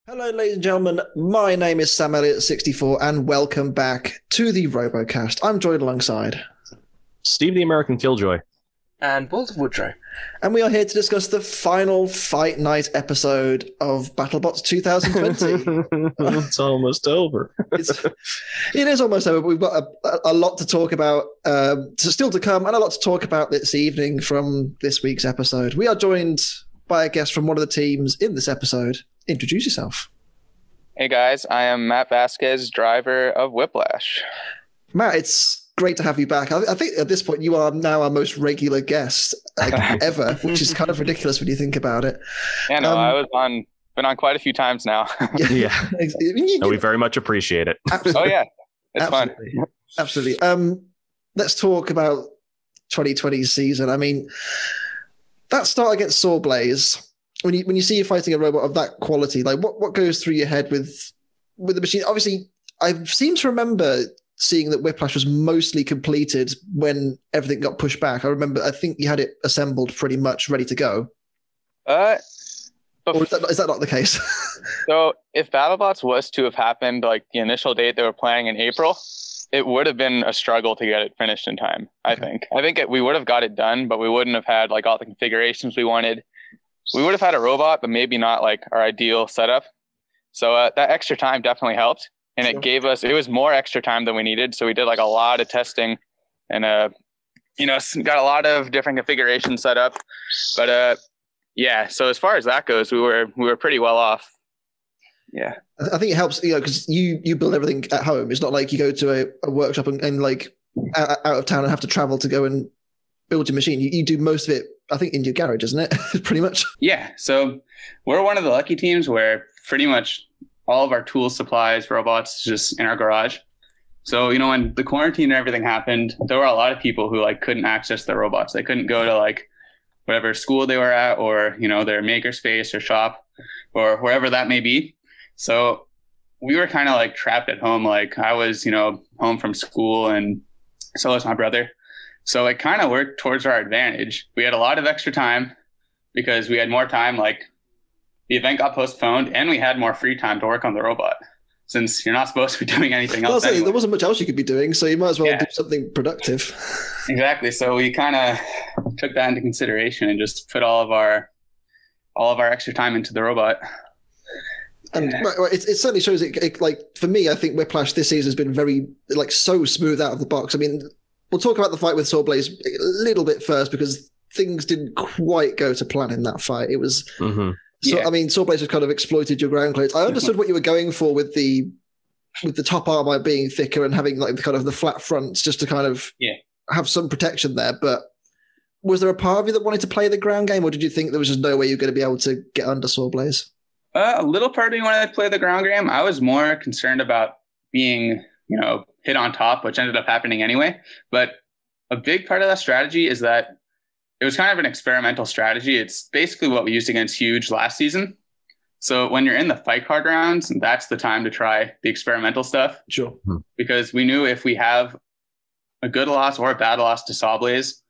Hello, ladies and gentlemen. My name is Sam Elliott64, and welcome back to the RoboCast. I'm joined alongside Steve the American Killjoy. And Bolt of Woodrow. and we are here to discuss the final Fight Night episode of BattleBots 2020. It's almost over. It is almost over, but we've got a lot to talk about, still to come, and a lot to talk about this evening from this week's episode. We are joined by a guest from one of the teams in this episode. Introduce yourself. Hey guys, I am Matt Vasquez, driver of Whiplash. Matt, it's great to have you back. I think at this point you are now our most regular guest ever, which is kind of ridiculous when you think about it. Yeah, no, been on quite a few times now. Yeah. No, we very much appreciate it. Absolutely. Oh yeah, it's Absolutely. fun. Absolutely. Let's talk about 2020's season. I mean, that start against SawBlaze, when you see you fighting a robot of that quality, like what goes through your head with the machine? Obviously, I seem to remember seeing that Whiplash was mostly completed when everything got pushed back. I think you had it assembled pretty much ready to go. Or is that not the case? So if BattleBots was to have happened like the initial date they were planning in April, it would have been a struggle to get it finished in time. I think we would have got it done, but we wouldn't have had like all the configurations we wanted. We would have had a robot, but maybe not like our ideal setup. So that extra time definitely helped. And it was more extra time than we needed. So we did like a lot of testing and, got a lot of different configurations set up. But yeah, so as far as that goes, we were pretty well off. Yeah. I think it helps, because you build everything at home. It's not like you go to a workshop and like out of town and have to travel to go and build your machine. You do most of it, I think, in your garage, isn't it? Pretty much. Yeah. So we're one of the lucky teams where pretty much all of our tools, supplies, robots is just in our garage. So, when the quarantine and everything happened, there were a lot of people who like couldn't access their robots. They couldn't go to like whatever school they were at or, their makerspace or shop or wherever that may be. So we were kind of like trapped at home. Like I was, home from school and so was my brother. So it kind of worked towards our advantage. We had a lot of extra time because we had more time. Like the event got postponed and we had more free time to work on the robot since you're not supposed to be doing anything else. Anyway. There wasn't much else you could be doing, so you might as well do something productive. Exactly. So we kind of took that into consideration and just put all of our extra time into the robot. And it certainly shows it. Like for me, I think Whiplash this season has been very so smooth out of the box. I mean, we'll talk about the fight with SawBlaze a little bit first because things didn't quite go to plan in that fight. It was I mean, SawBlaze has kind of exploited your ground clearance. I understood what you were going for with the top armor being thicker and having like the flat fronts just to kind of have some protection there. But was there a part of you that wanted to play the ground game, or did you think there was just no way you're going to be able to get under SawBlaze? A little part of me wanted to play the ground game. I was more concerned about being, hit on top, which ended up happening anyway. But a big part of that strategy is that it was kind of an experimental strategy. It's basically what we used against Huge last season. So when you're in the fight card rounds, that's the time to try the experimental stuff. Sure. Because we knew if we have a good loss or a bad loss to SawBlaze,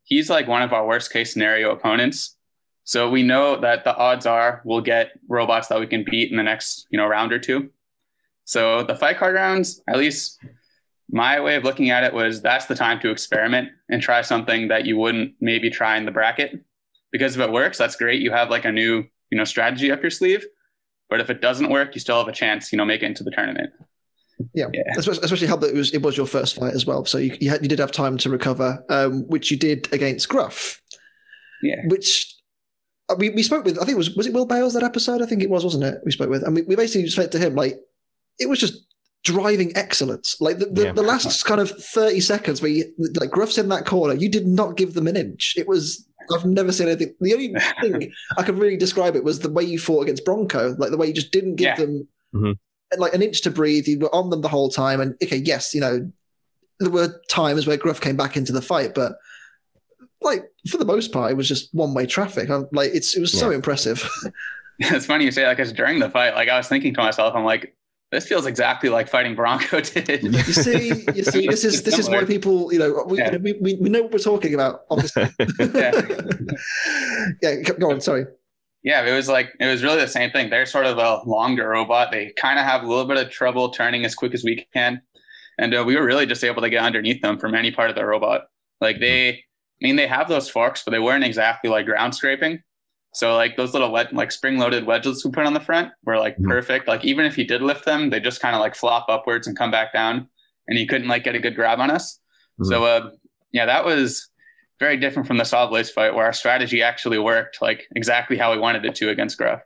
he's like one of our worst case scenario opponents. So we know that the odds are we'll get robots that we can beat in the next, round or two. So the fight card rounds, at least my way of looking at it was that's the time to experiment and try something that you wouldn't maybe try in the bracket. Because if it works, that's great. You have like a new, strategy up your sleeve. But if it doesn't work, you still have a chance, make it into the tournament. Yeah. Especially how it was your first fight as well. So you did have time to recover, which you did against Gruff. Yeah. Which we spoke with, I think was it Will Bales that episode? I think it was, wasn't it? We spoke with, and we basically said to him, like, it was just driving excellence. Like the last kind of 30 seconds where Gruff's in that corner, you did not give them an inch. It was, I've never seen anything. The only thing I could really describe it was the way you fought against Bronco, like the way you just didn't give them like an inch to breathe. You were on them the whole time. And okay, yes, there were times where Gruff came back into the fight, but like for the most part, it was just one-way traffic. It was so impressive. It's funny you say that because during the fight, like I was thinking to myself, I'm like, this feels exactly like fighting Bronco did. You see, this is why people, we know what we're talking about, obviously. Yeah, go on. Sorry. Yeah, it was really the same thing. They're sort of a longer robot. They kind of have a little bit of trouble turning as quick as we can. And we were really just able to get underneath them from any part of the robot. Like they have those forks, but they weren't exactly like ground scraping. So like those little spring-loaded wedges we put on the front were like perfect. Like even if you did lift them, they just kind of like flop upwards and come back down, and you couldn't like get a good grab on us. So that was very different from the SawBlaze fight, where our strategy actually worked like exactly how we wanted it to against Gruff.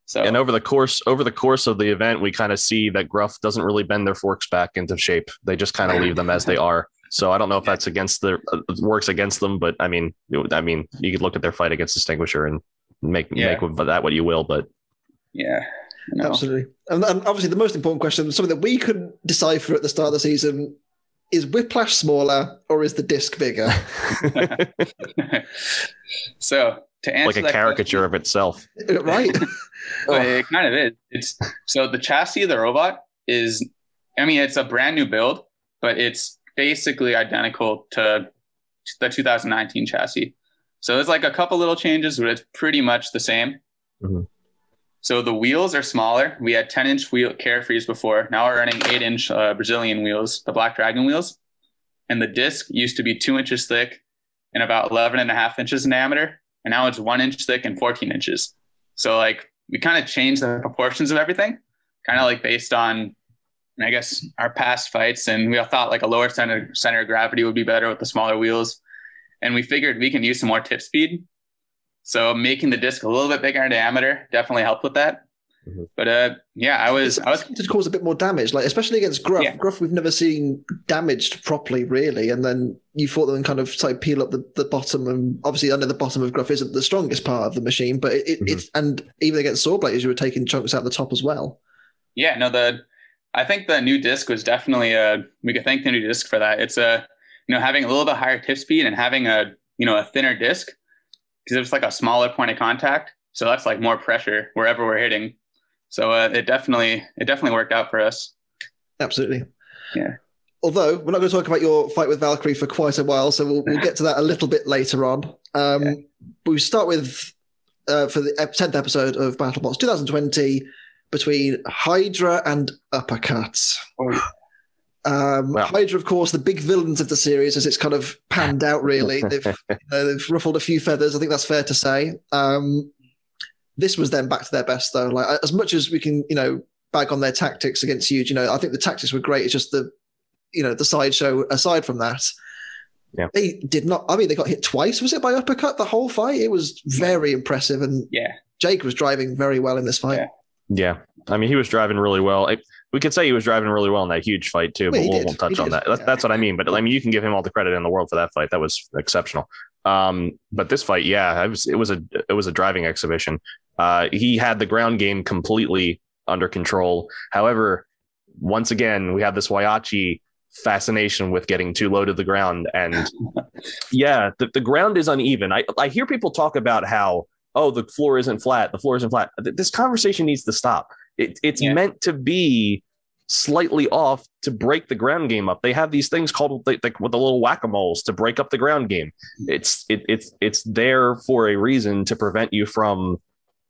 So, and over the course of the event, we kind of see that Gruff doesn't really bend their forks back into shape. They just kind of leave them as they are. So I don't know if that's works against them, but I mean, you could look at their fight against Extinguisher and make with that what you will. But absolutely. And obviously, the most important question, something that we couldn't decipher at the start of the season, is Whiplash smaller or is the disc bigger? So to answer like a caricature of itself, right? It kind of is. It's so the chassis of the robot is, it's a brand new build, but it's basically identical to the 2019 chassis. So there's like a couple little changes, but it's pretty much the same. So the wheels are smaller. We had 10-inch wheel carefrees before. Now we're running 8-inch Brazilian wheels, the Black Dragon wheels. And the disc used to be 2 inches thick and about 11.5 inches in diameter. And now it's 1 inch thick and 14 inches. So like we kind of changed the proportions of everything, kind of like based on, I guess, our past fights. And we all thought like a lower center of gravity would be better with the smaller wheels. And we figured we can use some more tip speed. So making the disc a little bit bigger in diameter definitely helped with that. But I was to cause a bit more damage, like especially against Gruff. Gruff we've never seen damaged properly, really. And then you fought them and kind of peel up the bottom, and obviously I know the bottom of Gruff isn't the strongest part of the machine, but it's, and even against SawBlaze you were taking chunks out the top as well. Yeah, no, I think the new disc was definitely we could thank the new disc for that. It's having a little bit higher tip speed and having a thinner disc, because it was like a smaller point of contact. So that's like more pressure wherever we're hitting. So it definitely worked out for us. Absolutely. Yeah. Although we're not going to talk about your fight with Valkyrie for quite a while, so we'll get to that a little bit later on. But we start with for the 10th episode of BattleBots 2020 between Hydra and Uppercut. Hydra, of course, the big villains of the series, as it's kind of panned out. Really, they've ruffled a few feathers. I think that's fair to say. This was them back to their best, though. Like as much as we can, bag on their tactics against Huge, I think the tactics were great. It's just the sideshow. Aside from that, they did not. They got hit twice. Was it by Uppercut the whole fight? It was very impressive, and Jake was driving very well in this fight. Yeah. He was driving really well. We could say he was driving really well in that Huge fight too, but we won't touch on that. That's what I mean. But you can give him all the credit in the world for that fight. That was exceptional. But this fight, it was a driving exhibition. He had the ground game completely under control. However, once again, we have this Waiachi fascination with getting too low to the ground. And the ground is uneven. I hear people talk about how, the floor isn't flat. The floor isn't flat. This conversation needs to stop. It's meant to be slightly off to break the ground game up. They have these things called like with the little whack-a-moles to break up the ground game. It's there for a reason to prevent you from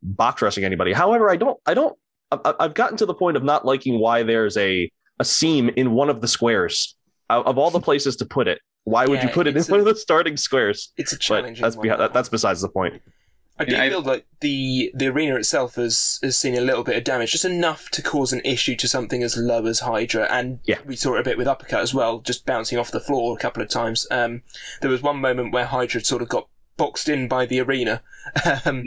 box rushing anybody. However, I've gotten to the point of not liking why there's a seam in one of the squares of all the places to put it. Why would you put it in one of the starting squares? It's a challenging that's besides the point. I do feel like the arena itself has seen a little bit of damage, just enough to cause an issue to something as low as Hydra, and we saw it a bit with Uppercut as well, just bouncing off the floor a couple of times. There was one moment where Hydra sort of got boxed in by the arena, and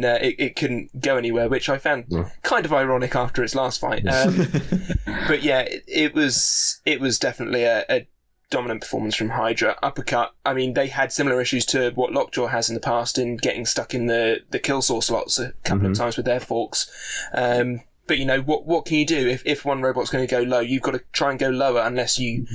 it couldn't go anywhere, which I found kind of ironic after its last fight. But it was definitely a dominant performance from Hydra. Uppercut, they had similar issues to what Lockjaw has in the past in getting stuck in the kill source slots a couple of times with their forks. But what can you do if one robot's going to go low? You've got to try and go lower unless you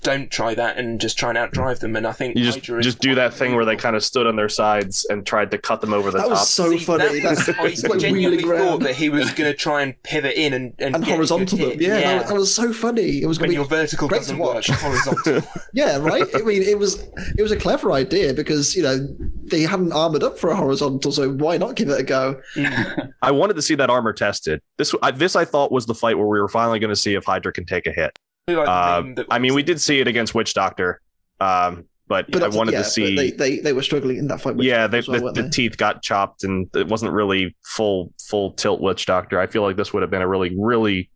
just don't try that and just try and outdrive them. And I think you Hydra just do that thing where they kind of stood on their sides and tried to cut them over the top. That was so funny. I genuinely thought that he was going to try and pivot in and horizontal them. Yeah. That was so funny. It was when your vertical doesn't work, horizontal. Yeah, right. I mean, it was a clever idea because they hadn't armored up for a horizontal, so why not give it a go? I wanted to see that armor tested. This I thought was the fight where we were finally going to see if Hydra can take a hit. I mean, we did see it against Witch Doctor, but I wanted to see. They were struggling in that fight. The teeth got chopped, and it wasn't really full tilt Witch Doctor. I feel like this would have been a really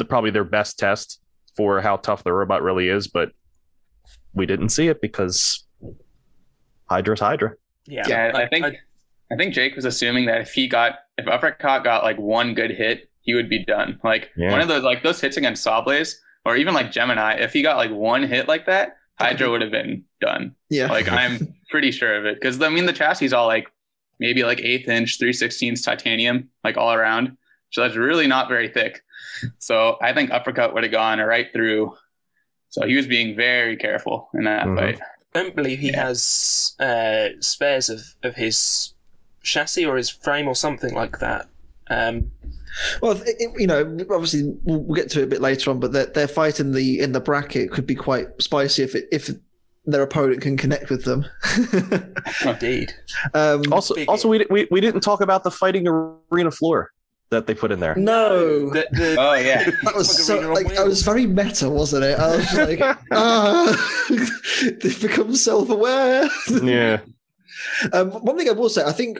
probably their best test for how tough the robot really is, but we didn't see it because Hydra's Hydra. Yeah, I think Jake was assuming that if Uppercut got like one good hit, he would be done. Like one of those hits against SawBlaze, or even like Gemini, if he got like one hit like that, Hydra would have been done. Yeah. Like I'm pretty sure of it. Because I mean the chassis is all like maybe like 1/8 inch, 3/16 titanium, like all around. So that's really not very thick. So I think Uppercut would have gone right through. So he was being very careful in that fight. I don't believe he has spares of his chassis or his frame or something like that. Well, obviously we'll get to it a bit later on, but their fight in the bracket could be quite spicy if their opponent can connect with them. Indeed. Also, we didn't talk about the fighting arena floor that they put in there. No. Oh yeah, that was so I was very meta, wasn't it? I was like, they've become self-aware. Yeah. One thing I will say, I think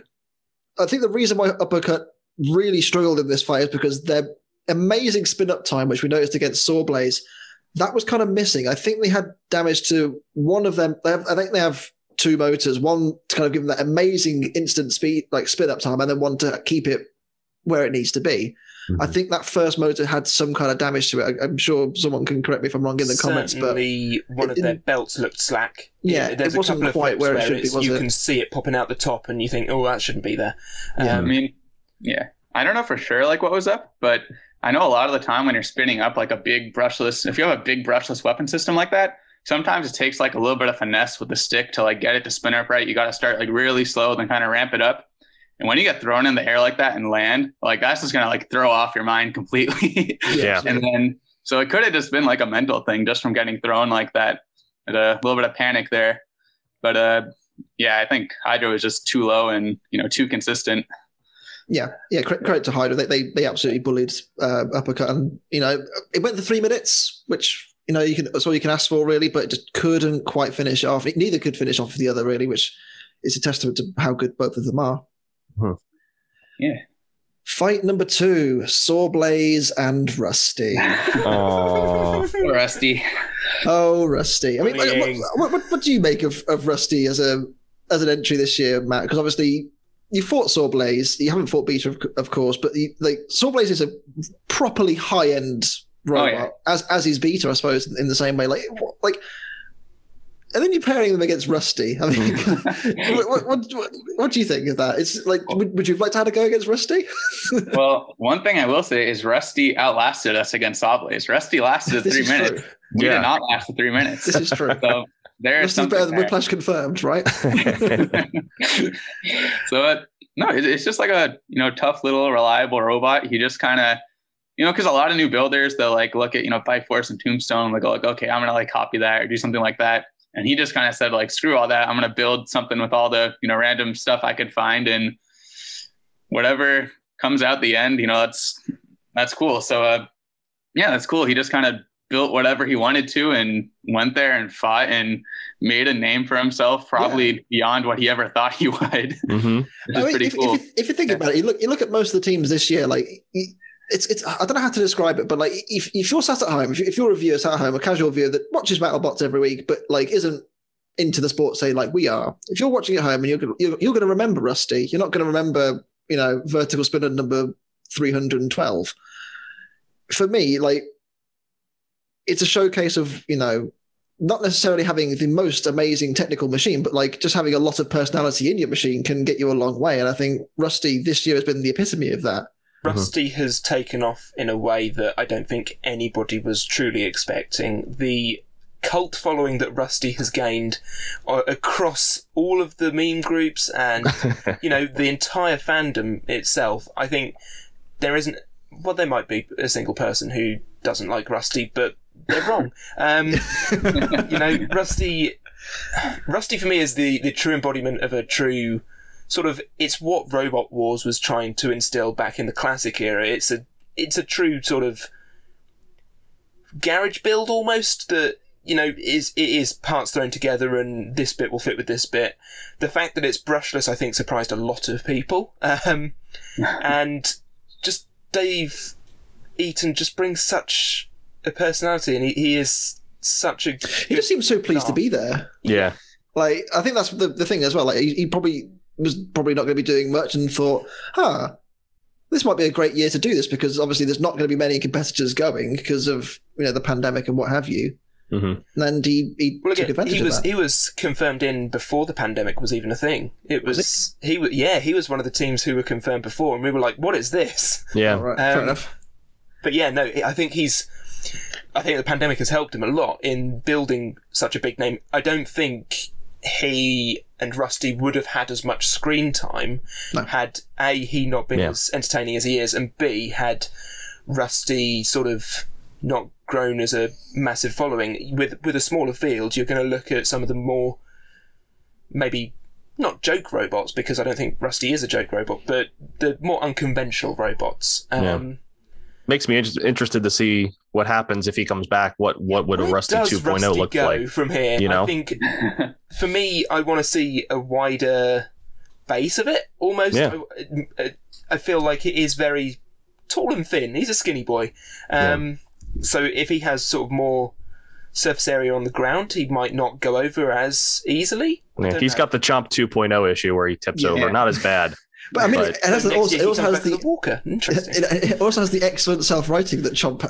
the reason why Uppercut really struggled in this fight is because their amazing spin-up time, which we noticed against SawBlaze, that was kind of missing. I think they had damage to one of them. I think they have two motors, one to kind of give them that amazing instant speed, like spin-up time, and then one to keep it where it needs to be. Mm-hmm. I think that first motor had some kind of damage to it. I'm sure someone can correct me if I'm wrong in the comments. But one of their belts looked slack. Yeah, there's it wasn't a couple quite of where it where should be, was you it? can see it popping out the top, and you think, oh, that shouldn't be there. I mean, yeah. I don't know for sure like what was up, but I know a lot of the time when you're spinning up like if you have a big brushless weapon system like that, sometimes it takes like a little bit of finesse with the stick to like get it to spin up right. You got to start like really slow, then kind of ramp it up. And when you get thrown in the air like that and land, like that's just going to like throw off your mind completely. Yeah. And then, so it could have just been like a mental thing just from getting thrown like that. A little bit of panic there. But I think Hydra was just too low and, too consistent. Yeah. Credit to Hydra. They absolutely bullied Uppercut, and it went to 3 minutes, which that's all you can ask for really, but it just couldn't quite finish off. Neither could finish off the other really, which is a testament to how good both of them are. Huh. Yeah. Fight number 2: SawBlaze and Rusty. Oh, Rusty. Oh, Rusty. I mean, what do you make of Rusty as an entry this year, Matt? Because obviously you fought SawBlaze. You haven't fought Beta, of course, but SawBlaze is a properly high-end robot, as is Beta, I suppose, in the same way. Like, and then you're pairing them against Rusty. I mean, what do you think of that? It's like, would you have liked to have a go against Rusty? Well, one thing I will say is Rusty outlasted us against SawBlaze. Rusty lasted 3 minutes. True. We did not last the 3 minutes. This is true. So there's Rusty's better than Whiplash confirmed, right? So it's just like a tough little reliable robot. He just kind of because a lot of new builders, they'll like look at Bite Force and Tombstone and they go like, okay, I'm gonna like copy that or do something like that. And he just kind of said like, screw all that. I'm going to build something with all the, random stuff I could find, and whatever comes out the end, that's cool. So, that's cool. He just kind of built whatever he wanted to and went there and fought and made a name for himself, probably beyond what he ever thought he would. Mm-hmm. Which is pretty cool. If you think about it, you look at most of the teams this year, like it's I don't know how to describe it, but like if you're sat at home, if you're a viewer sat at home, a casual viewer that watches BattleBots every week, but like isn't into the sport, say like we are, if you're watching at home and you're going to remember Rusty, you're not going to remember vertical spinner number 312. For me, like it's a showcase of not necessarily having the most amazing technical machine, but like just having a lot of personality in your machine can get you a long way. And I think Rusty this year has been the epitome of that. Rusty has taken off in a way that I don't think anybody was truly expecting. The cult following that Rusty has gained across all of the meme groups and the entire fandom itself, I think there isn't. Well, there might be a single person who doesn't like Rusty, but they're wrong. Rusty for me is the true embodiment of a true sort of. It's what Robot Wars was trying to instill back in the classic era. It's a true sort of garage build almost that. It is parts thrown together and this bit will fit with this bit. The fact that it's brushless, I think, surprised a lot of people. And just Dave Eaton just brings such a personality, and he is such a... He just seems so pleased to be there. Yeah. Like, I think that's the thing as well. Like, he probably was not going to be doing much and thought, this might be a great year to do this because obviously there's not going to be many competitors going because of, the pandemic and what have you. Mm-hmm. And he took advantage of that. He was confirmed in before the pandemic was even a thing. He was one of the teams who were confirmed before, and we were like, "What is this?" Yeah, right, fair enough. But yeah, no, I think the pandemic has helped him a lot in building such a big name. I don't think he and Rusty would have had as much screen time had A, he not been as entertaining as he is, and B, had Rusty sort of not grown as a massive following. With a smaller field, you're going to look at some of the more, maybe not joke robots, because I don't think Rusty is a joke robot, but the more unconventional robots. Makes me interested to see what happens if he comes back. What would a Rusty 2.0 look like from here? I think for me, I want to see a wider base of it. Almost, I feel like it is very tall and thin. He's a skinny boy. So if he has sort of more surface area on the ground, he might not go over as easily. Yeah, he's got the Chomp 2.0 issue where he tips over. Not as bad. But I mean, it also has the Walker. Interesting. It also has the excellent self-writing that Chomp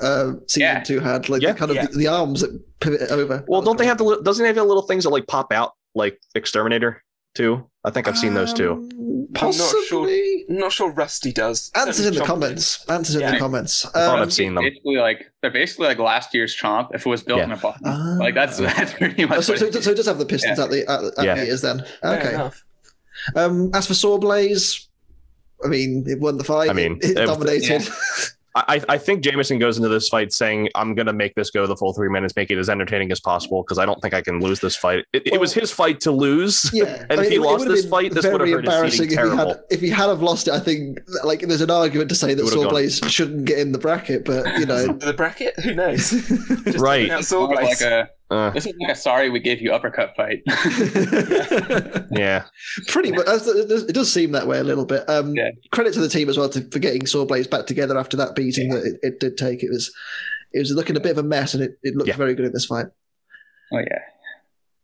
season 2 had, the arms that pivot it over. Well, don't they have doesn't he have the little things that like pop out like Exterminator too? I think I've seen those too. Possibly. I'm not sure Rusty does. Answers in the comments. I thought I've seen them. They're basically like last year's Chomp if it was built in a bottle. That's pretty much. So it does have the pistons at the ears then. Okay. As for SawBlaze, I mean, it won the fight. I mean, it dominated. Yeah. I think Jameson goes into this fight saying, I'm going to make this go the full 3 minutes, make it as entertaining as possible, because I don't think I can lose this fight. It was his fight to lose. Yeah. And if he lost this fight, this would have hurt his seating terrible. If he had have lost it, I think there's an argument to say that SawBlaze shouldn't get in the bracket, but the bracket? Who knows? Right. This is like a sorry we gave you uppercut fight. Yeah. Pretty much. It does seem that way a little bit. Credit to the team as well for getting SawBlaze back together after that beating that it did take. It was looking a bit of a mess, and it looked very good in this fight. Oh yeah.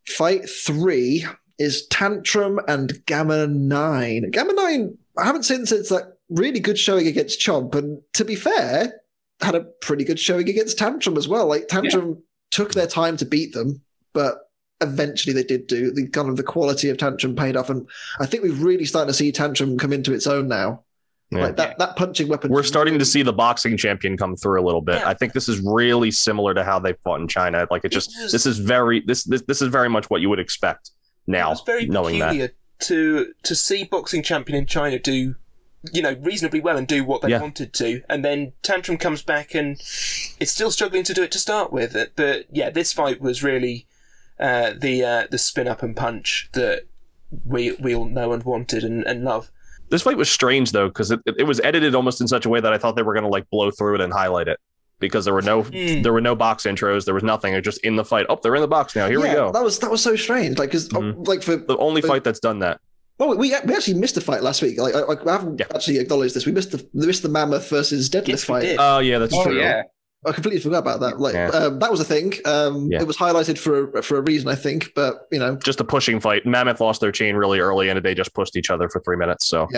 Fight 3 is Tantrum and Gamma 9. Gamma 9, I haven't seen since that really good showing against Chomp, and to be fair, had a pretty good showing against Tantrum as well. Like Tantrum took their time to beat them, but eventually they did do. The quality of Tantrum paid off, and I think we've really started to see Tantrum come into its own now. Yeah. Like that punching weapon. We're starting to see the boxing champion come through a little bit. Yeah. I think this is really similar to how they fought in China. Like this is very much what you would expect now. It's very knowing peculiar to see boxing champion in China do reasonably well and do what they wanted to, and then Tantrum comes back and it's still struggling to do it to start with. But yeah, this fight was really the spin up and punch that we all know and wanted and love. This fight was strange though, because it was edited almost in such a way that I thought they were going to like blow through it and highlight it, because there were no box intros, there was nothing. They're just in the fight. Oh, they're in the box now. Here we go. That was so strange. Like, because for the only fight that's done that. Well, we actually missed a fight last week. Like I haven't actually acknowledged this. We missed the Mammoth versus Deadlift fight. Oh yeah, that's true. Yeah. I completely forgot about that. Like that was a thing. It was highlighted for a reason, I think. But just a pushing fight. Mammoth lost their chain really early, and they just pushed each other for 3 minutes. So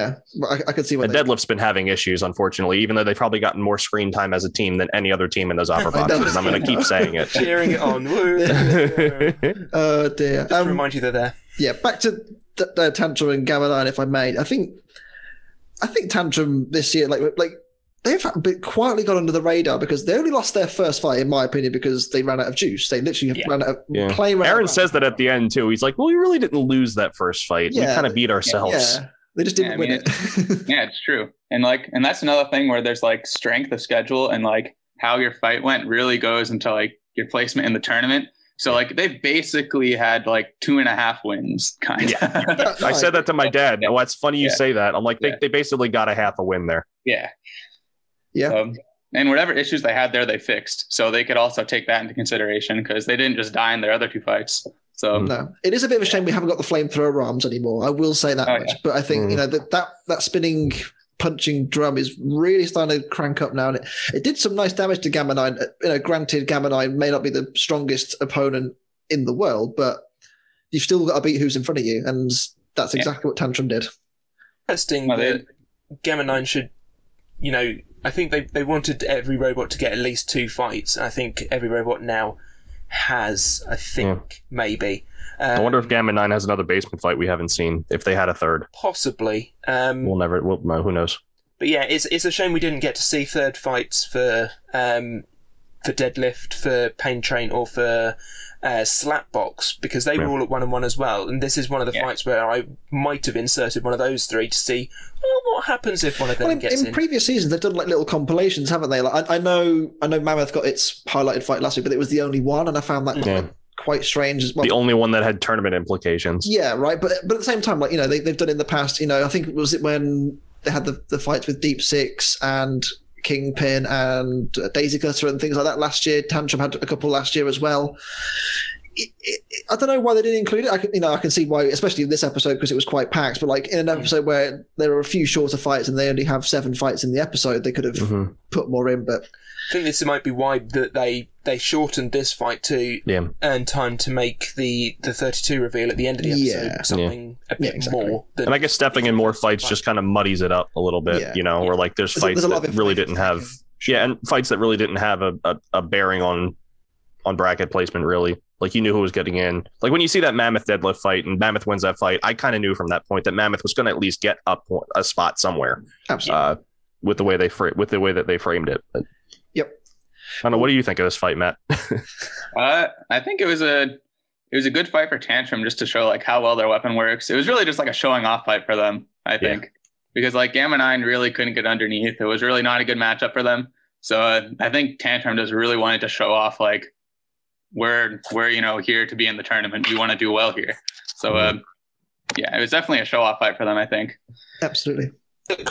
I could see. And Deadlift's been having issues, unfortunately, even though they've probably gotten more screen time as a team than any other team in those upper boxes. I'm going to keep saying it. Cheering it on. Oh dear. Just to remind you they're there. Yeah, back to Tantrum and Gamma 9, if I may. I think Tantrum this year, like they've quietly got under the radar because they only lost their first fight, in my opinion, because they ran out of juice. They literally ran out of play. Aaron says that at the end too. He's like, "Well, we really didn't lose that first fight. We kind of beat ourselves." Yeah. They just didn't win it. It's true. And that's another thing where there's like strength of schedule and like how your fight went really goes into like your placement in the tournament. So like they basically had like 2.5 wins, kind of. I said that to my dad. Oh, it's funny you say that. I'm like, they basically got a half a win there. Yeah. Yeah. And whatever issues they had there, they fixed. So they could also take that into consideration because they didn't just die in their other 2 fights. So no, it is a bit of a shame we haven't got the flamethrower arms anymore. I will say that much. But I think that spinning, punching drum is really starting to crank up now, and it did some nice damage to Gamma 9. Granted, Gamma 9 may not be the strongest opponent in the world, but you've still got to beat who's in front of you, and that's exactly what Tantrum did. Interesting that Gamma 9 should, I think they wanted every robot to get at least 2 fights, and I think every robot now has, maybe. I wonder if Gamma 9 has another basement fight we haven't seen, if they had a third. Possibly. Who knows? But yeah, it's a shame we didn't get to see third fights for Deadlift, for Pain Train, or for Slapbox, because they were all at 1-1 as well. And this is one of the fights where I might have inserted one of those 3 to see what happens if one of them gets in. In previous seasons, they've done like little compilations, haven't they? Like I know Mammoth got its highlighted fight last week, but it was the only one, and I found that quite strange as well. The only one that had tournament implications. Yeah, right. But at the same time, like they've done in the past. I think was it when they had the fights with Deep Six and Kingpin and Daisy Cutter and things like that last year. Tantrum had a couple last year as well. I don't know why they didn't include it. I can see why, especially in this episode, because it was quite packed. But like in an episode where there are a few shorter fights and they only have 7 fights in the episode, they could have put more in. But I think this might be why that they shortened this fight to earn time to make the 32 reveal at the end of the episode. Something a bit more. And I guess stepping in more fights just kind of muddies it up a little bit. Where like there's fights that really didn't have and fights that really didn't have a bearing on bracket placement really. Like you knew who was getting in. Like when you see that Mammoth Deadlift fight and Mammoth wins that fight, I kind of knew from that point that Mammoth was going to at least get up a spot somewhere. Absolutely. With the way that they framed it. But, I don't know. What do you think of this fight, Matt? I think it was a good fight for Tantrum just to show like how well their weapon works. It was really just like a showing off fight for them, I think, because like Gamma 9 really couldn't get underneath. It was really not a good matchup for them. So I think Tantrum just really wanted to show off like we're here to be in the tournament. We want to do well here. So it was definitely a show off fight for them, I think. Absolutely.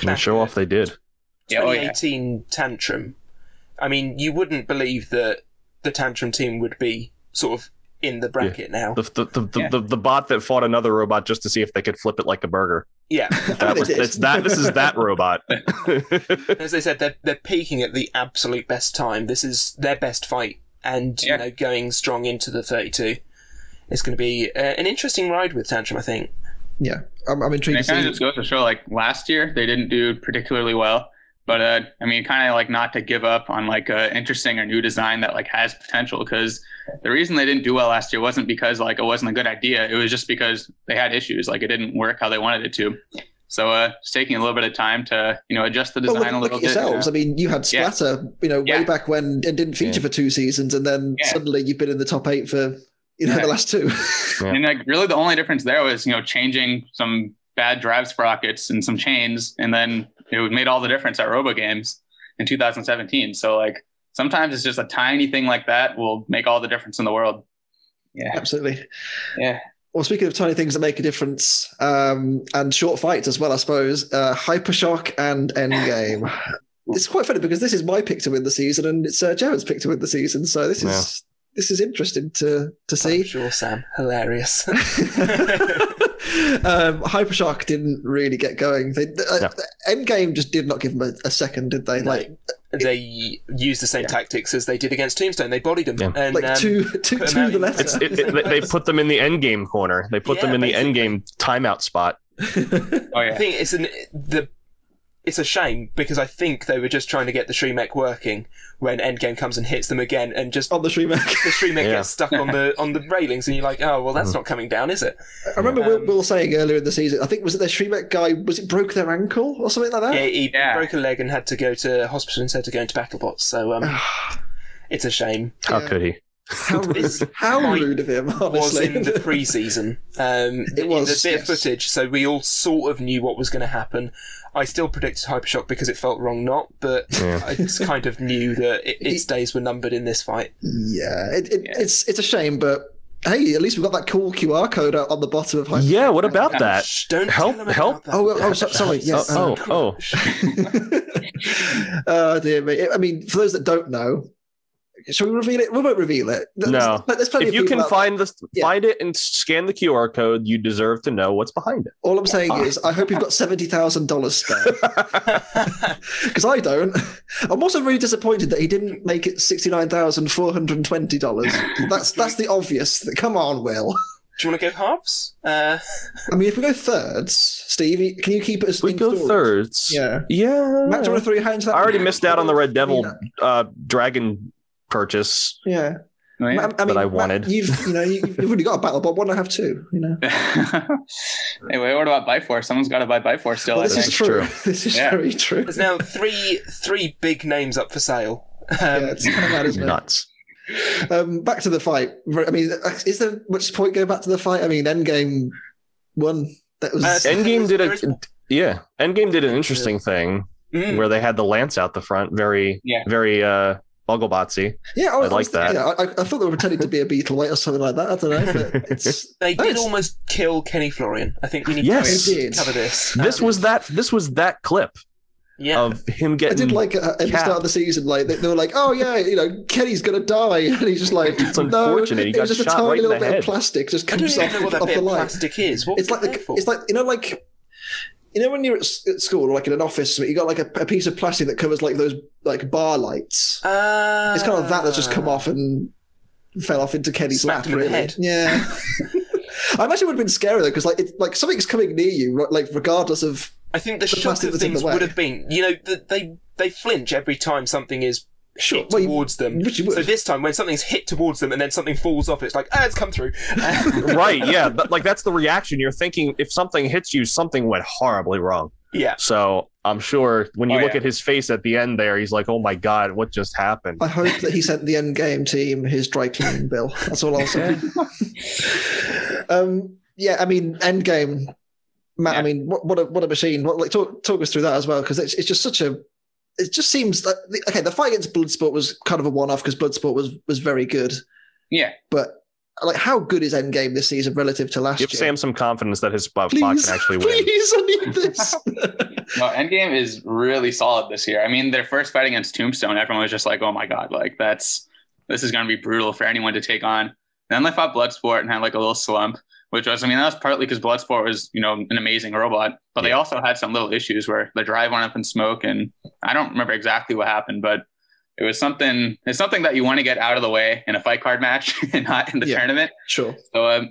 And show off they did. 2018 Tantrum. I mean, you wouldn't believe that the Tantrum team would be sort of in the bracket now. The bot that fought another robot just to see if they could flip it like a burger. Yeah, this is that robot. As they said, they're peaking at the absolute best time. This is their best fight, and going strong into the 32. It's going to be an interesting ride with Tantrum, I think. Yeah, I'm intrigued to see. It kind of just goes to show, like last year they didn't do particularly well. But I mean, kind of like not to give up on like a interesting or new design that like has potential, because the reason they didn't do well last year wasn't because like it wasn't a good idea. It was just because they had issues. Like it didn't work how they wanted it to. So it's taking a little bit of time to adjust the design a little bit. Yourselves. I mean, you had Splatter, way back when it didn't feature for 2 seasons, and then suddenly you've been in the top 8 for the last 2. And like really the only difference there was changing some bad drive sprockets and some chains, and then it made all the difference at Robo Games in 2017. So like sometimes it's just a tiny thing like that will make all the difference in the world. Yeah, absolutely. Yeah. Well, speaking of tiny things that make a difference, and short fights as well, I suppose, Hypershock and Endgame. It's quite funny because this is my pick to win the season, and it's Jared's pick to win the season. So this is interesting to see. Sure, Sam. Hilarious. Hypershock didn't really get going. Endgame just did not give them a second, did they? No. They used the same tactics as they did against Tombstone. They bodied them. And, like to the letter. They put them in the endgame corner. They put them in the endgame timeout spot. I think it's it's a shame because I think they were just trying to get the Shreemekh working when Endgame comes and hits them again, and just on the Shreemekh, gets stuck on the railings, and you're like, oh well, that's not coming down, is it? I remember Will saying earlier in the season, I think was it the Shreemekh guy? Was it broke their ankle or something like that? Yeah, he broke a leg and had to go to hospital instead to go into BattleBots. So it's a shame. How could he? How rude of him, honestly. Was in the pre-season. It was. There's a bit of footage, so we all sort of knew what was going to happen. I still predicted Hypershock because it felt wrong not, but I just kind of knew that its days were numbered in this fight. Yeah, it's a shame, but hey, at least we've got that cool QR code on the bottom of Hypershock. Yeah, what about that? Don't help! That. Oh, sorry. Yes. Oh. Oh dear me. I mean, for those that don't know, shall we reveal it? We won't reveal it. No. There's plenty if you can find it and scan the QR code, you deserve to know what's behind it. All I'm saying is, I hope you've got $70,000 spare. Because I don't. I'm also really disappointed that he didn't make it $69,420. That's the obvious. Come on, Will. Do you want to go halves? I mean, if we go thirds, Steve, can you keep it as we go thirds? Yeah. Matt, do you want to throw your hands up? I already missed out on the Red Devil dragon purchase. Yeah. Oh, yeah. That I wanted. You've already got a BattleBot. Why not have two? Hey, wait, what about Biforce? Someone's got to buy Biforce still. Well, this is true. This is very true. There's now three big names up for sale. It's kind of mad, isn't it? Nuts. Back to the fight. I mean, is there much point going back to the fight? I mean, Endgame won. That was Endgame did an interesting thing where they had the lance out the front, very BattleBotsy. Yeah, I like that. Yeah, I thought they were pretending to be a beetle weight or something like that. I don't know. But they did almost kill Kenny Florian. I think we need to cover this. This was that clip. Yeah. Of him getting. I did like at the start of the season, like they were like, "Oh yeah, Kenny's gonna die," and he's just like, "It's unfortunate." He got just shot a tiny right in little the bit head. of plastic just comes off the bit of light. Plastic is. What it's like when you're at school or like in an office, you got like a piece of plastic that covers like those like bar lights. It's kind of that that's just come off and fell off into Kenny's lap. Really. Head. Yeah. I imagine it would have been scary though, because like something's coming near you, like regardless of. I think the shock of things would have been, they flinch every time something is hit towards them. So this time, when something's hit towards them and then something falls off, it's like, it's come through. Right, yeah. But, that's the reaction. You're thinking if something hits you, something went horribly wrong. Yeah. So I'm sure when you look at his face at the end there, he's like, oh my God, what just happened? I hope that he sent the Endgame team his dry cleaning bill. That's all I'll say. Yeah, I mean, Endgame... Matt, I mean, what a machine! Talk us through that as well, because it's just such a. It just seems like the fight against Bloodsport was kind of a one-off because Bloodsport was very good. Yeah, but like, how good is Endgame this season relative to last year? Give Sam some confidence that his bot can actually win. Please, I need this. No, Endgame is really solid this year. I mean, their first fight against Tombstone, everyone was just like, "Oh my God, like this is going to be brutal for anyone to take on." Then they fought Bloodsport and had like a little slump. Which was, that was partly because Bloodsport was, an amazing robot, but they also had some little issues where the drive went up in smoke, and I don't remember exactly what happened, but it was something. It's something that you want to get out of the way in a fight card match and not in the tournament. Sure. So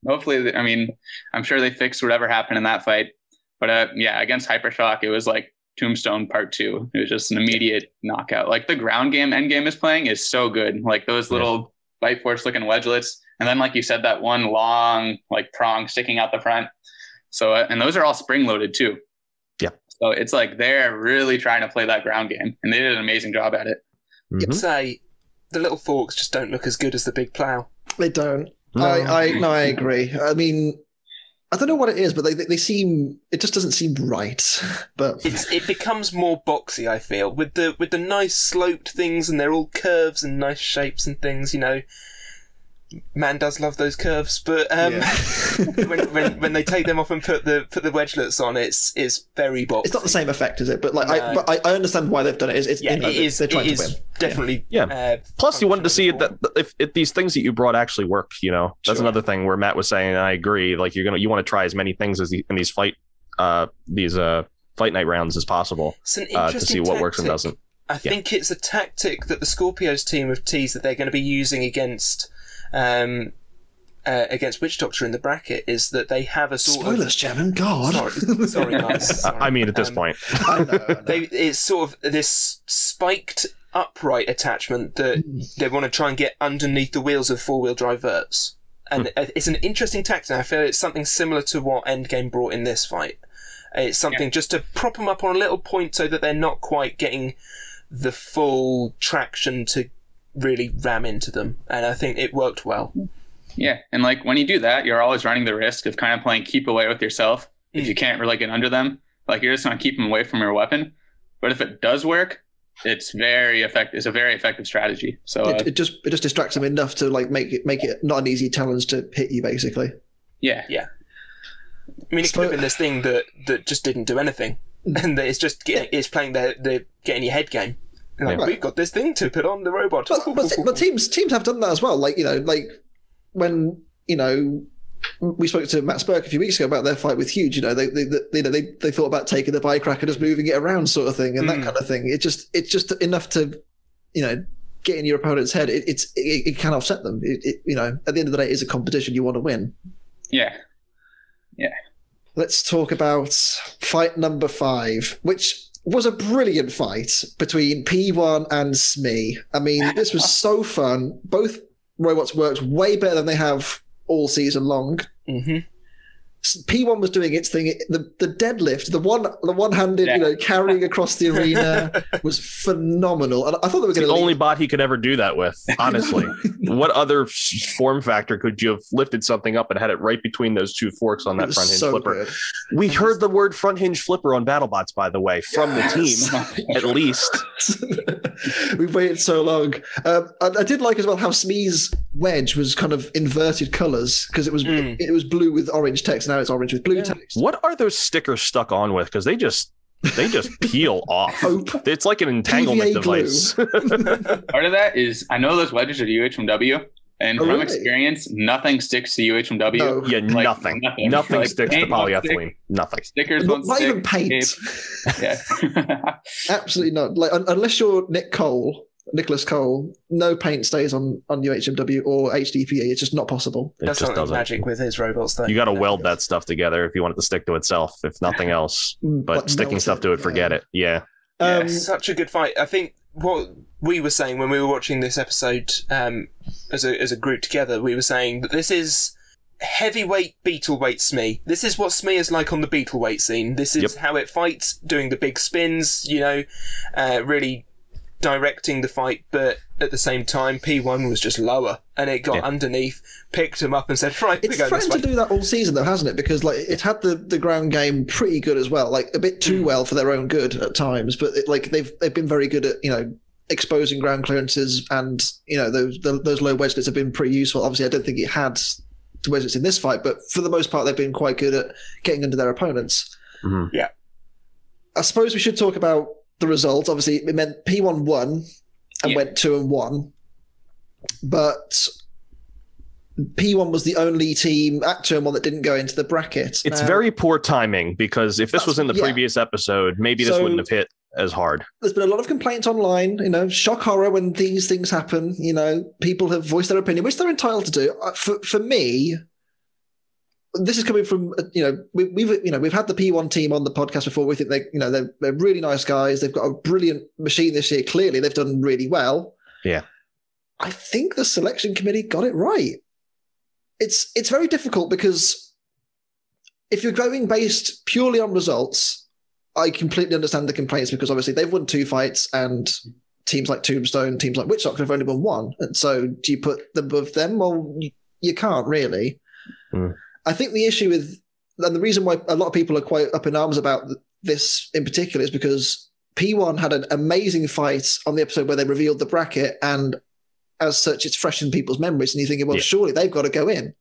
hopefully, I'm sure they fixed whatever happened in that fight. But against Hypershock, it was like Tombstone Part 2. It was just an immediate knockout. Like the ground game Endgame is playing is so good. Like those little Bite Force looking wedgelets. And then, like you said, that one long like prong sticking out the front. So, and those are all spring loaded too. Yeah. So it's like they're really trying to play that ground game, and they did an amazing job at it. Mm-hmm. I'd say the little forks just don't look as good as the big plow. They don't. No. I agree. I mean, I don't know what it is, but they seem. It just doesn't seem right. But it becomes more boxy. I feel with the nice sloped things, and they're all curves and nice shapes and things. Man does love those curves, but when they take them off and put the wedgelets on, it's very boxy. It's not the same effect, is it? But I understand why they've done it. They're trying to win. Definitely. Yeah. Plus, you wanted to see it that if these things that you brought actually work. That's another thing where Matt was saying, and I agree. Like you want to try as many things as in these fight night rounds as possible to see what works and doesn't. I think it's a tactic that the Scorpios team have teased that they're going to be using against against Witch Doctor in the bracket is that they have a sort of... Spoilers, Jevon, God. Sorry guys. Sorry. I mean, at this point. I know. It's sort of this spiked upright attachment that they want to try and get underneath the wheels of four-wheel drive verts. And it's an interesting tactic. I feel it's something similar to what Endgame brought in this fight. It's something just to prop them up on a little point so that they're not quite getting the full traction to really ram into them. And I think it worked well. Yeah, and like when you do that, you're always running the risk of kind of playing keep away with yourself. If you can't really get under them, like you're just going to keep them away from your weapon. But if it does work, it's very effective. It's a very effective strategy. So it just distracts them enough to like make it not an easy challenge to hit you, basically. Yeah. I mean, it could have been this thing that just didn't do anything, and that it's just it's playing the get in your head game. Like, we've got this thing to put on the robot. But teams have done that as well. Like, like when, we spoke to Matt Spurk a few weeks ago about their fight with Huge. They thought about taking the bike rack and just moving it around, sort of thing, and that kind of thing. It's just enough to, get in your opponent's head. It can offset them. At the end of the day, it is a competition. You want to win. Yeah. Let's talk about fight number 5, which was a brilliant fight between P1 and SMEEEEEEEEEEEEEEE. I mean, this was so fun. Both robots worked way better than they have all season long. P1 was doing its thing. The deadlift, the one-handed, carrying across the arena was phenomenal. And I thought they were going to the only bot he could ever do that with. Honestly, what other form factor could you have lifted something up and had it right between those two forks on that front hinge flipper? Good. We heard the word front hinge flipper on BattleBots, by the way, from the team, at least. We've waited so long. I did like as well how SMEE's wedge was kind of inverted colors because it was blue with orange text. Now it's orange with blue text. What are those stickers stuck on with? Because they just peel off. Hope. It's like an entanglement device. Part of that is I know those wedges are UH from W, and from experience, nothing sticks to UH from W. No. Yeah, nothing like, sticks to polyethylene. Nothing. Stickers not even paint. Yeah, absolutely not. Like unless you're Nicholas Cole, no paint stays on UHMW or HDPE. It's just not possible. That's not magic with his robots, though. You got to weld that stuff together if you want it to stick to itself, if nothing else. But sticking stuff to it, forget it. Yeah. Such a good fight. I think what we were saying when we were watching this episode as a group together, we were saying that this is heavyweight Beetleweight SMEEEEEEEEE. This is what SMEEEEEEEEE is like on the Beetleweight scene. This is how it fights, doing the big spins, really directing the fight, but at the same time P1 was just lower and it got underneath, picked him up and said, right, it's threatened to do that all season though, hasn't it? Because like it had the ground game pretty good as well, like a bit too well for their own good at times, but they've been very good at exposing ground clearances, and those low wedgelets have been pretty useful. Obviously I don't think it had the wedgelets in this fight, but for the most part they've been quite good at getting under their opponents. I suppose we should talk about the result. Obviously, it meant P1 won and went 2-1, but P1 was the only team at 2-1 that didn't go into the bracket. It's very poor timing because if this was in the previous episode, maybe this wouldn't have hit as hard. There's been a lot of complaints online, shock horror when these things happen. People have voiced their opinion, which they're entitled to do. For me, this is coming from we've had the P1 team on the podcast before. We think they're really nice guys. They've got a brilliant machine this year. Clearly, they've done really well. Yeah, I think the selection committee got it right. It's very difficult because if you're going based purely on results, I completely understand the complaints because obviously they've won 2 fights and teams like Tombstone, teams like Witch Doctor have only won 1. And so do you put them above them? Well, you can't really. I think the issue and the reason why a lot of people are quite up in arms about this in particular is because P1 had an amazing fight on the episode where they revealed the bracket, and as such, it's fresh in people's memories, and you're thinking, well, surely they've got to go in.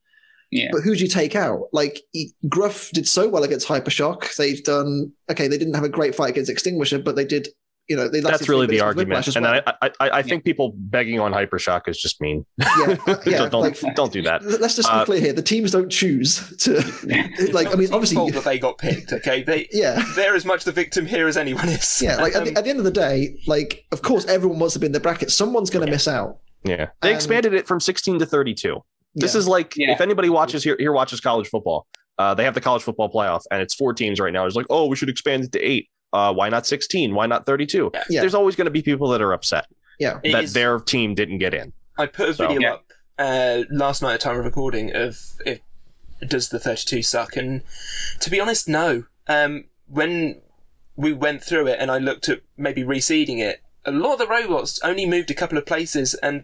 Yeah. But who do you take out? Like, Gruff did so well against Hypershock. They didn't have a great fight against Extinguisher, but they did, that's really the argument. And I think people begging on Hypershock is just mean. Don't do that. Let's just be clear here. The teams don't choose to, obviously. Fault that they got picked, okay? They're as much the victim here as anyone is. Yeah, at the end of the day, of course, everyone wants to be in the bracket. Someone's going to miss out. Yeah. They expanded it from 16 to 32. This is like, if anybody watches here watches college football, they have the college football playoff, and it's 4 teams right now. It's like, oh, we should expand it to 8. Why not 16? Why not 32? Yeah. There's always going to be people that are upset that their team didn't get in. I put a video up last night at time of recording of does the 32 suck? And to be honest, no. When we went through it and I looked at maybe reseeding it, a lot of the robots only moved a couple of places, and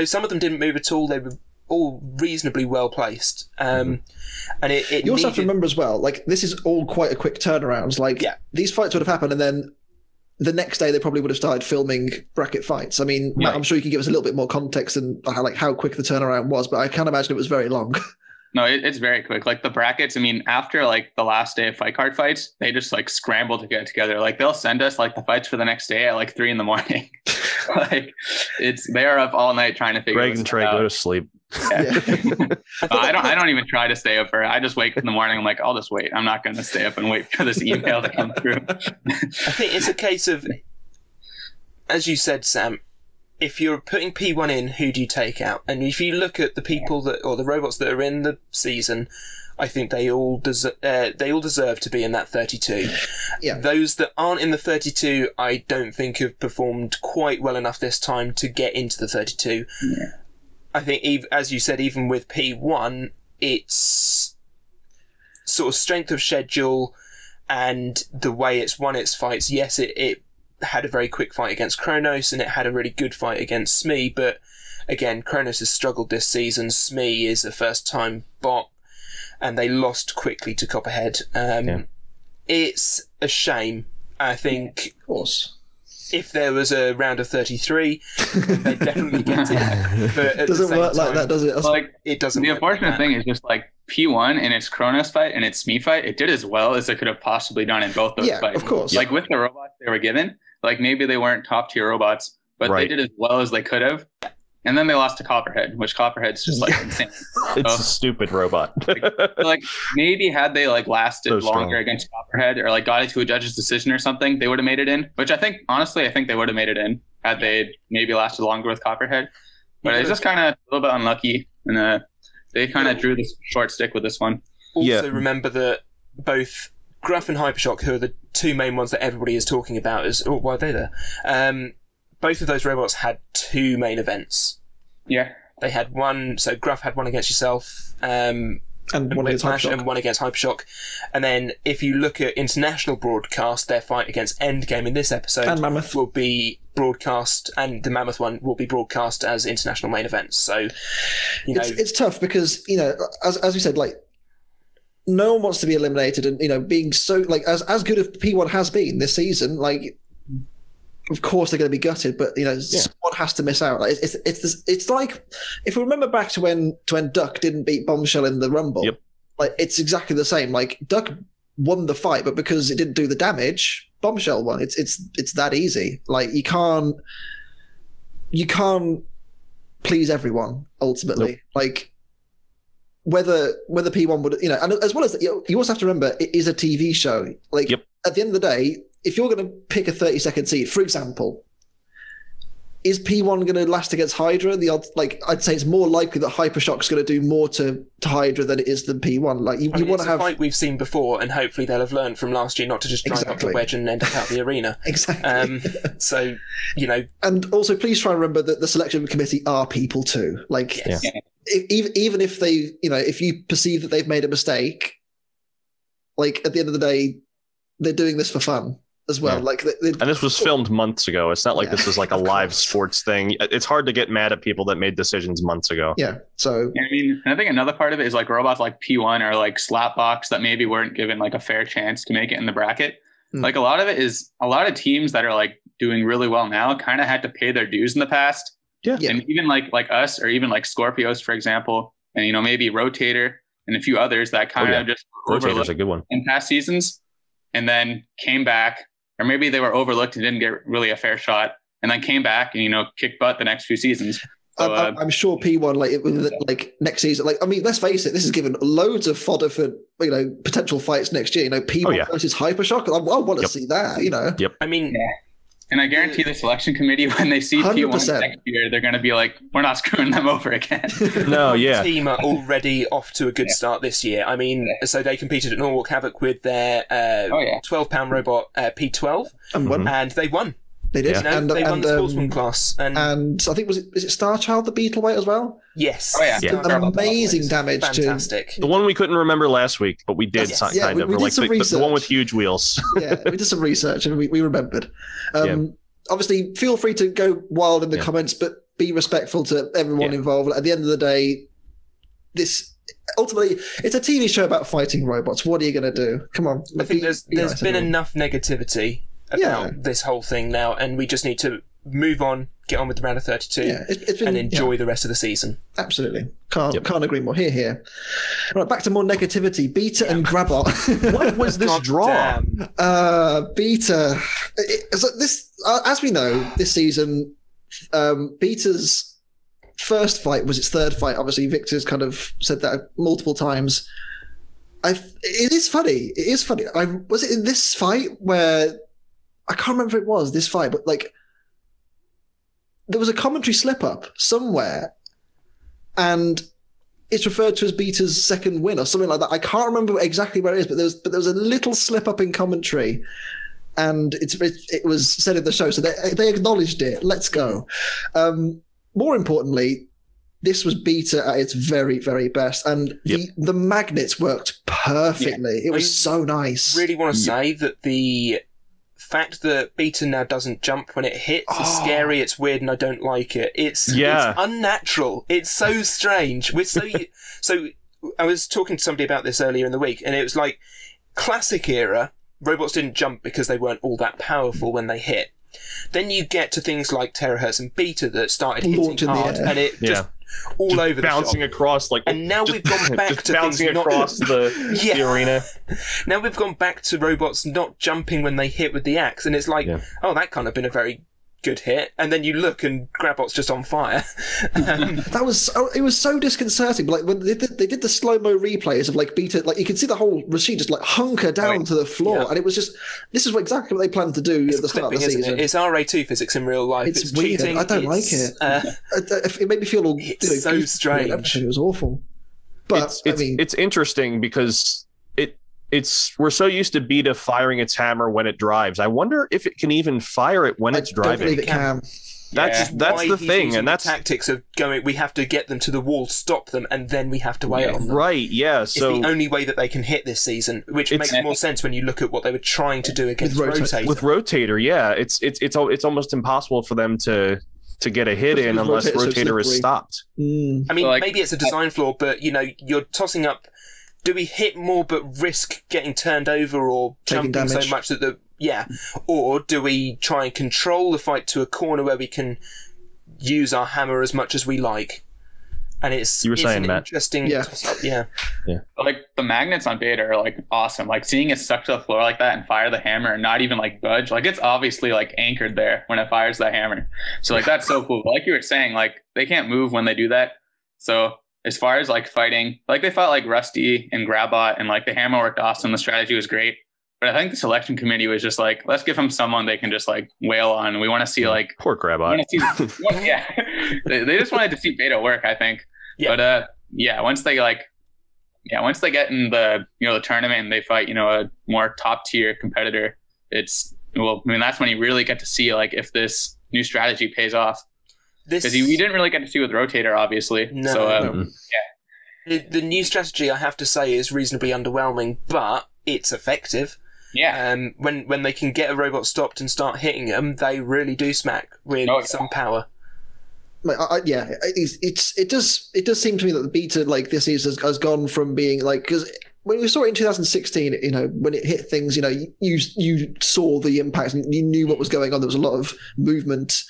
some of them didn't move at all. They were all reasonably well placed. And it you also have to remember as well, like, this is all quite a quick turnaround. Like, these fights would have happened, and then the next day they probably would have started filming bracket fights. I mean, Matt, I'm sure you can give us a little bit more context and how quick the turnaround was, but I can't imagine it was very long. No, it's very quick. Like the brackets, I mean, after like the last day of fight card fights, they just like scramble to get together. Like they'll send us like the fights for the next day at like 3 a.m. Like they are up all night trying to figure Greg and Trey go to sleep. Yeah. I don't even try to stay up for it. I just wake up in the morning. I'm like, I'll just wait. I'm not going to stay up and wait for this email to come through. I think it's a case of, as you said, Sam, if you're putting P1 in, who do you take out? And if you look at the people or the robots that are in the season, I think they all deserve to be in that 32. Yeah. Those that aren't in the 32, I don't think have performed quite well enough this time to get into the 32. Yeah. I think, as you said, even with P1, it's sort of strength of schedule and the way it's won its fights. Yes, it had a very quick fight against Kronos, and it had a really good fight against SMEEEEEEEEEEEE, but again, Kronos has struggled this season. SMEEEEEEEEEE is a first-time bot, and they lost quickly to Copperhead. It's a shame. I think, of course, if there was a round of 33, they'd definitely get it. But it doesn't work like that, does it? Like, it doesn't. The unfortunate thing is just like P1 in its Kronos fight and its SMEEEEEEEEE fight, it did as well as it could have possibly done in both those fights. Of course. Like with the robots they were given, like maybe they weren't top tier robots, but they did as well as they could have. And then they lost to Copperhead, which Copperhead's just like insane. It's a stupid robot. like maybe had they like lasted longer against Copperhead or like got it to a judge's decision or something, they would have made it in. Which I think they would have made it in had they maybe lasted longer with Copperhead. But it's just kind of a little bit unlucky, and they kind of drew this short stick with this one. Also, remember that both Gruff and Hypershock, who are the two main ones that everybody is talking about, why are they there? Both of those robots had 2 main events. Yeah. They had one, so Gruff had one against yourself, and one against Hypershock. And one against Hypershock. And then if you look at international broadcast, their fight against Endgame in this episode and Mammoth will be broadcast, and the Mammoth one will be broadcast as international main events. So, it's tough because, as we said, like, no one wants to be eliminated, and, being so, like, as good as P1 has been this season, like, of course they're going to be gutted, but someone has to miss out. Like it's like if we remember back to when Duck didn't beat Bombshell in the Rumble. Yep. Like it's exactly the same. Like Duck won the fight, but because it didn't do the damage, Bombshell won. It's that easy. Like you can't please everyone ultimately. Nope. Like whether P1 would, and as well as you also have to remember it is a TV show. Like at the end of the day, if you're going to pick a 30-second seed, for example, is P1 going to last against Hydra? The odds, like I'd say, it's more likely that Hypershock's going to do more to Hydra than it is than P1. Like you want to have a fight we've seen before, and hopefully they'll have learned from last year not to just drive up the wedge and end up out the arena. Exactly. So and also please try and remember that the selection committee are people too. Like even if they, if you perceive that they've made a mistake, like at the end of the day, they're doing this for fun as well. Like, and this was filmed months ago. It's not like this is like a live sports thing. It's hard to get mad at people that made decisions months ago. Yeah. So I think another part of it is like robots like P1 or like Slapbox that maybe weren't given like a fair chance to make it in the bracket. Like a lot of it is a lot of teams that are like doing really well now kind of had to pay their dues in the past. Yeah. And even like us or even like Scorpios, for example, and maybe Rotator and a few others that kind of just Rotator's a good one in past seasons, and then came back, or maybe they were overlooked and didn't get really a fair shot, and then came back and kicked butt the next few seasons. So, I'm sure P1 like next season. Like I mean, let's face it, this is given loads of fodder for potential fights next year. P1 versus Hypershock. I want to see that. I mean, And I guarantee the selection committee, when they see 100%. P1 next year, they're going to be like, we're not screwing them over again. No, yeah. The team are already off to a good start this year. I mean, so they competed at Norwalk Havoc with their 12-pound robot P12, and they won. They did. You know, they won the sportsman class. And I think, is it Starchild, the Beetleweight as well? Yes. Oh, yeah. Amazing damage. Fantastic. The one we couldn't remember last week, but we did kind of. We did some research. The one with huge wheels. Yeah, we did some research and we remembered. Obviously, feel free to go wild in the comments, but be respectful to everyone involved. At the end of the day, ultimately, it's a TV show about fighting robots. What are you going to do? Come on. I think there's been enough negativity about this whole thing now, and we just need to move on, get on with the round of 32, and enjoy the rest of the season. Absolutely. Can't agree more. Here. Right, back to more negativity. Beta and Grabbot. What was this draw? Beta. As we know, this season, Beta's first fight was its third fight. Obviously, Victor's kind of said that multiple times. It is funny. It is funny. Was it in this fight where... I can't remember if it was this fight, but like there was a commentary slip up somewhere and it's referred to as Beta's second win or something like that. I can't remember exactly where it is, but there was a little slip up in commentary and it was said in the show. So they acknowledged it. Let's go. More importantly, this was Beta at its very, very best. And the magnets worked perfectly. It was so nice. I really want to say that the fact that Beta now doesn't jump when it hits is scary, it's weird, and I don't like it. It's unnatural. It's so strange. So I was talking to somebody about this earlier in the week, and it was like, classic era, robots didn't jump because they weren't all that powerful when they hit. Then you get to things like Terahertz and Beta that started hitting hard, and it just all over the bouncing shop. across and now we've gone back to bouncing things across the arena. Now we've gone back to robots not jumping when they hit with the axe, and it's like, oh, that can't have been a very good hit. And then you look, and Grabbot's just on fire. It was so disconcerting. Like when they did the slow mo replays of like Beta, like you can see the whole machine just like hunker down to the floor, and it was just this is exactly what they planned to do at the start of the season. It's RA2 physics in real life. It's weird. Cheating. I don't like it. It made me feel all. It's so strange. It was awful. But it's interesting because we're so used to Beta firing its hammer when it drives. I wonder if it can even fire it when it's driving. I don't believe it can. That's the thing, and that's the tactics of going. We have to get them to the wall, stop them, and then we have to wait on them. Right? Yeah. So it's the only way that they can hit this season, which makes more sense when you look at what they were trying to do against Rotator. With Rotator, it's almost impossible for them to get a hit in unless Rotator is stopped. I mean, maybe it's a design flaw, but you're tossing up. Do we hit more but risk getting turned over or jumping so much that or do we try and control the fight to a corner where we can use our hammer as much as we like? And it's an interesting toss-up. Yeah. Like the magnets on Beta are like awesome. Like seeing it stuck to the floor like that and fire the hammer and not even like budge. Like it's obviously like anchored there when it fires that hammer. So like that's so cool. Like you were saying, like they can't move when they do that. So as far as like fighting, like they fought like Rusty and Grabbot and like the hammer worked awesome. The strategy was great. But I think the selection committee was just like, let's give them someone they can just like wail on. We want to see like poor Grabbot. They just wanted to see Beta work, I think. Yeah. But once they get in the the tournament and they fight a more top tier competitor, that's when you really get to see like if this new strategy pays off. Because we didn't really get to see with Rotator, obviously. No. So, The new strategy, I have to say, is reasonably underwhelming, but it's effective. Yeah. When they can get a robot stopped and start hitting them, they really do smack with some power. It does seem to me that the Beta like this season has gone from being like, because when we saw it in 2016, when it hit things, you saw the impact and you knew what was going on. There was a lot of movement.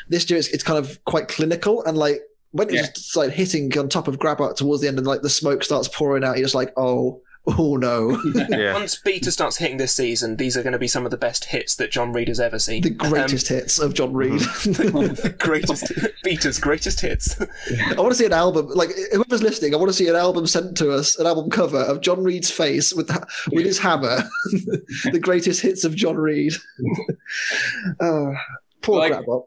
This year, it's kind of quite clinical, and like when it's just like hitting on top of Grabbot towards the end, and like the smoke starts pouring out, you're just like, oh Oh no. Once beta starts hitting this season, these are going to be some of the best hits that John Reed has ever seen. The greatest hits of John Reed. The greatest beta's greatest hits. I want to see an album, like whoever's listening, I want to see an album sent to us, an album cover of John Reed's face with his hammer. The greatest hits of John Reed. Poor Grabbot.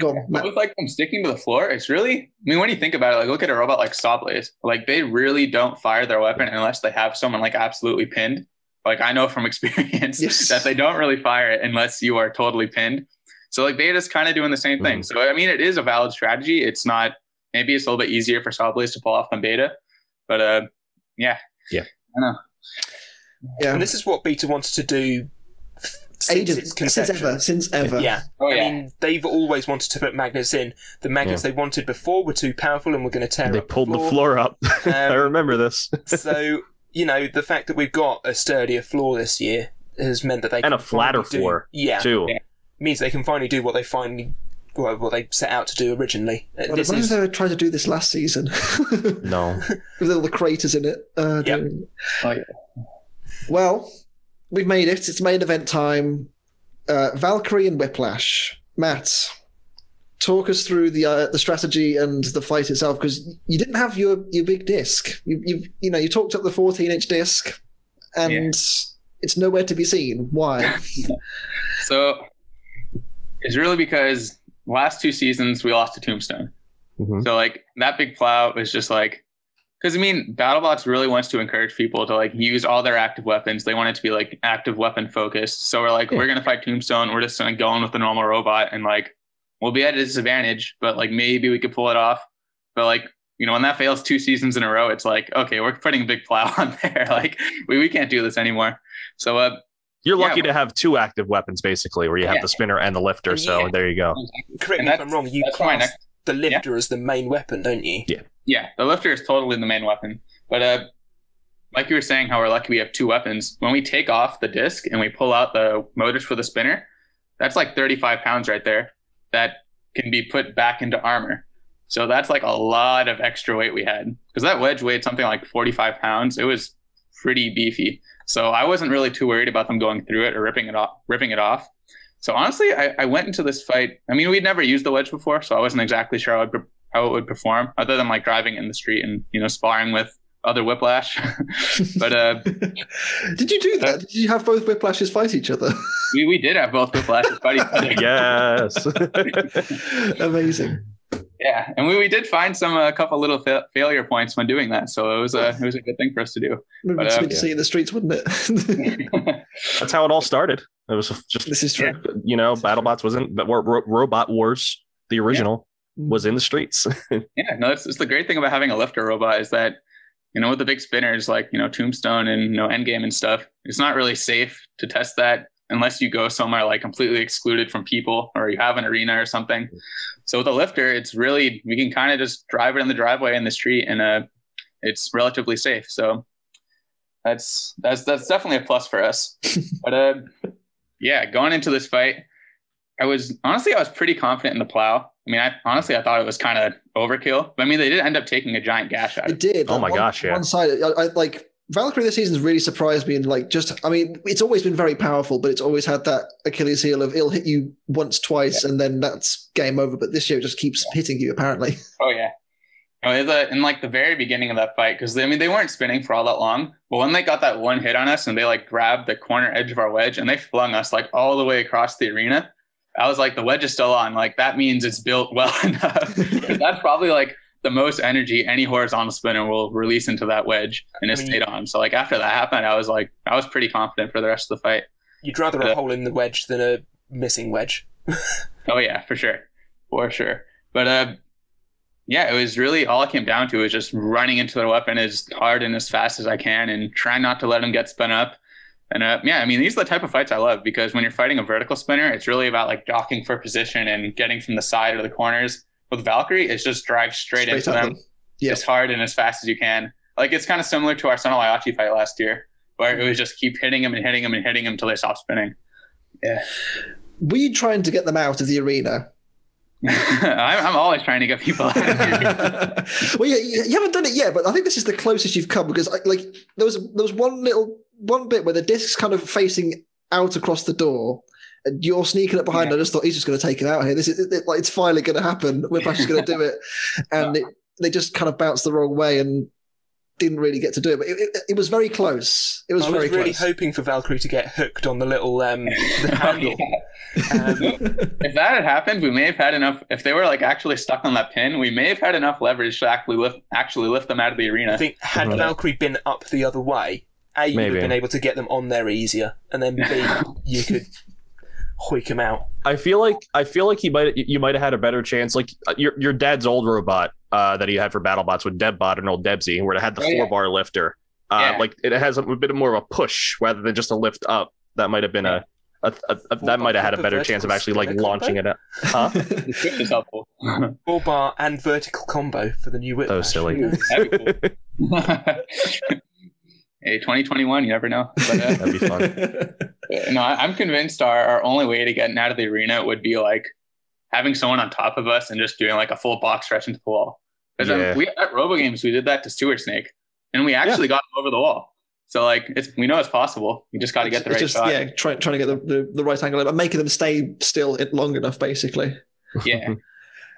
Go on, Matt. With like them sticking to the floor, it's really, I mean, when you think about it, like look at a robot like SawBlaze. Like they really don't fire their weapon unless they have someone like absolutely pinned. Like I know from experience that they don't really fire it unless you are totally pinned. So like Beta's kind of doing the same thing. So I mean, it is a valid strategy. It's not, maybe it's a little bit easier for SawBlaze to pull off than Beta, but yeah. I know. Yeah, and this is what Beta wanted to do. Since ever. Yeah. I mean, they've always wanted to put magnets in. The magnets they wanted before were too powerful and were going to tear up. They pulled the floor up. I remember this. So, you know, the fact that we've got a sturdier floor this year has meant that they and a flatter floor, too. Yeah. Means they can finally do what they what they set out to do originally. Well, as long as they tried to do this last season. No. With all the craters in it. Well, we've made it. It's main event time. Valkyrie and Whiplash. Matt, talk us through the strategy and the fight itself, because you didn't have your big disc. You talked up the 14-inch disc, and it's nowhere to be seen. Why? So it's really because last 2 seasons we lost to Tombstone. So like that big plow was just like, because I mean, BattleBots really wants to encourage people to like use all their active weapons. They want it to be like active weapon focused. So we're like, we're gonna fight Tombstone. We're just gonna go in with the normal robot, and like we'll be at a disadvantage, but like maybe we could pull it off. But like, you know, when that fails 2 seasons in a row, it's like, okay, we're putting a big plow on there. Like we can't do this anymore. So you're lucky to have 2 active weapons basically, where you have the spinner and the lifter. So there you go. Correct me if I'm wrong. You class the lifter as the main weapon, don't you? Yeah, the lifter is totally the main weapon. But like you were saying, how we're lucky we have 2 weapons. When we take off the disc and we pull out the motors for the spinner, that's like 35 pounds right there that can be put back into armor. So that's like a lot of extra weight we had. Because that wedge weighed something like 45 pounds. It was pretty beefy. So I wasn't really too worried about them going through it or ripping it off. So honestly, I went into this fight. I mean, we'd never used the wedge before, so I wasn't exactly sure how it would perform, other than like driving in the street and, you know, sparring with other Whiplash. But did you do that? Did you have both Whiplashes fight each other? We did have both Whiplashes fight each other. Yes. Amazing. Yeah, and we did find a couple little failure points when doing that, so it was a good thing for us to do. It's good to see in the streets, wouldn't it? That's how it all started. It was just, this is true. You know, BattleBots wasn't, but Robot Wars, the original, was in the streets. It's the great thing about having a lifter robot is that, you know, with the big spinners like, you know, Tombstone and, you know, Endgame and stuff, it's not really safe to test that unless you go somewhere like completely excluded from people or you have an arena or something. So with a lifter, it's really, we can kind of just drive it in the driveway in the street, and it's relatively safe. So that's definitely a plus for us. But going into this fight, I was pretty confident in the plow. I mean, I thought it was kind of overkill. But I mean, they did end up taking a giant gash out of it. It did. Oh my gosh, yeah. One side, I like Valkyrie this season's really surprised me, and like it's always been very powerful, but it's always had that Achilles heel of it'll hit you once, twice, and then that's game over. But this year it just keeps hitting you, apparently. Oh yeah. In like the very beginning of that fight, because I mean they weren't spinning for all that long, but when they got that one hit on us and they like grabbed the corner edge of our wedge and they flung us like all the way across the arena, I was like, the wedge is still on. Like that means it's built well enough. That's probably like the most energy any horizontal spinner will release into that wedge, and it stayed on. So like after that happened, I was pretty confident for the rest of the fight. You'd rather a hole in the wedge than a missing wedge. Oh yeah, for sure. But it was really all it came down to was just running into their weapon as hard and as fast as I can and trying not to let them get spun up. And I mean, these are the type of fights I love, because when you're fighting a vertical spinner, it's really about like jockeying for position and getting from the side or the corners. With Valkyrie, it's just drive straight into them as hard and as fast as you can. Like it's kind of similar to our Sonalayachi fight last year, where it was just keep hitting them and hitting them and hitting them until they stop spinning. Yeah. Were you trying to get them out of the arena? I'm always trying to get people out of here. Well, you haven't done it yet, but I think this is the closest you've come because there was one bit where the disc's kind of facing out across the door. And you're sneaking up behind. I just thought he's just going to take him out here. This is it's finally going to happen. Whiplash is going to do it, and they just kind of bounced the wrong way and didn't really get to do it. But it was very close. It was very close. I was really hoping for Valkyrie to get hooked on the little the handle. If that had happened, we may have had enough. If they were actually stuck on that pin, we may have had enough leverage to actually lift them out of the arena. I think had Valkyrie been up the other way, A, you would have been able to get them on there easier, and then B, you could hoik him out. I feel like you might have had a better chance. Like your dad's old robot that he had for BattleBots with DebBot and old Debsy, where it had the 4-bar lifter. Like it has a bit more of a push rather than just a lift up. That might have been that might have had a better chance of actually launching it out. Huh? The switch is helpful. 4-bar and vertical combo for the new Whiplash. So silly. That'd be cool. Hey, 2021, you never know. But, that'd be fun. No, I'm convinced our only way to get out of the arena would be having someone on top of us and just doing a full box stretch into the wall. Because we at RoboGames, we did that to Stuart Snake, and we actually got him over the wall. So we know it's possible. You just got to get the right shot. Yeah, trying to get the right angle and making them stay still long enough, basically. Yeah.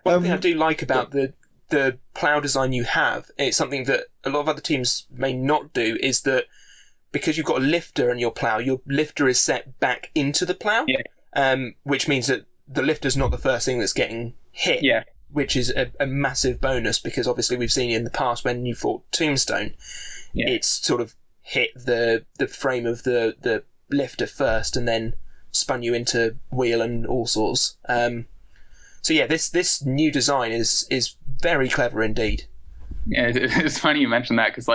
One thing I do like about the plow design you have, it's something that a lot of other teams may not do, is that because you've got a lifter in your plow, your lifter is set back into the plow, which means that the lifter's not the first thing that's getting hit, which is a massive bonus, because obviously we've seen in the past when you fought Tombstone, it's sort of hit the frame of the lifter first and then spun you into wheel and all sorts. So yeah, this new design is very clever indeed. Yeah, it's funny you mentioned that because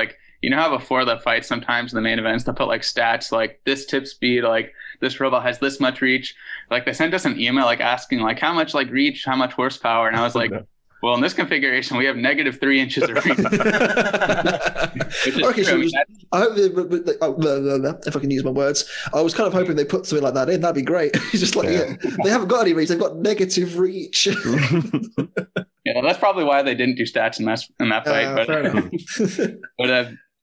you know how before the fight sometimes in the main events they'll put stats this tip speed, this robot has this much reach. They sent us an email asking how much reach, how much horsepower, and I was well, in this configuration we have -3 inches of reach. Okay, so I hope if I can use my words, I was kind of hoping they put something like that in. That'd be great. It's just they haven't got any reach; they've got negative reach. Yeah, that's probably why they didn't do stats in that fight. But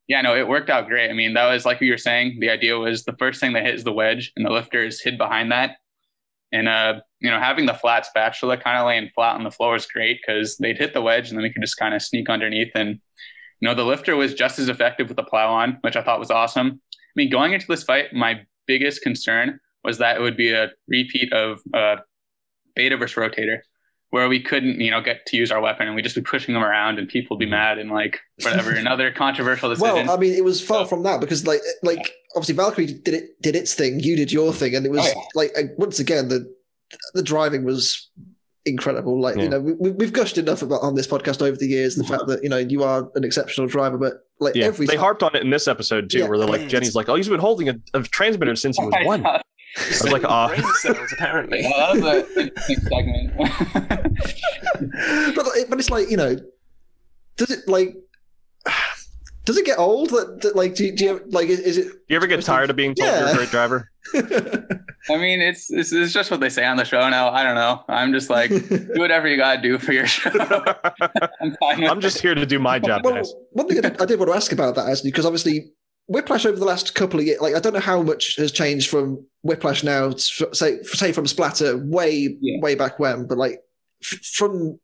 no, it worked out great. I mean, that was like you were saying. The idea was the first thing they hit is the wedge, and the lifter is hid behind that. And having the flat spatula kind of laying flat on the floor is great because they'd hit the wedge, and then we could just kind of sneak underneath. And the lifter was just as effective with the plow on, which I thought was awesome. I mean, going into this fight, my biggest concern was that it would be a repeat of beta versus rotator, where we couldn't, get to use our weapon, and we'd just be pushing them around, and people would be mad and whatever. Another controversial decision. Well, I mean, it was far from that because obviously Valkyrie did its thing, you did your thing, and it was once again the driving was incredible. We've gushed enough about on this podcast over the years the fact that you are an exceptional driver, but they harped on it in in this episode too, where they're Jenny's he's been holding a transmitter since he was 1. I was brain cells, apparently. That was an interesting segment. but it's does it get old? Do you is it? Do you ever get tired of being told you're a great driver? I mean, it's just what they say on the show now. I don't know. I'm just do whatever you gotta do for your show. I'm just here to do my job, guys. One thing I did want to ask about that, actually, because obviously Whiplash over the last couple of years, I don't know how much has changed from Whiplash now, say from Splatter way back when, but from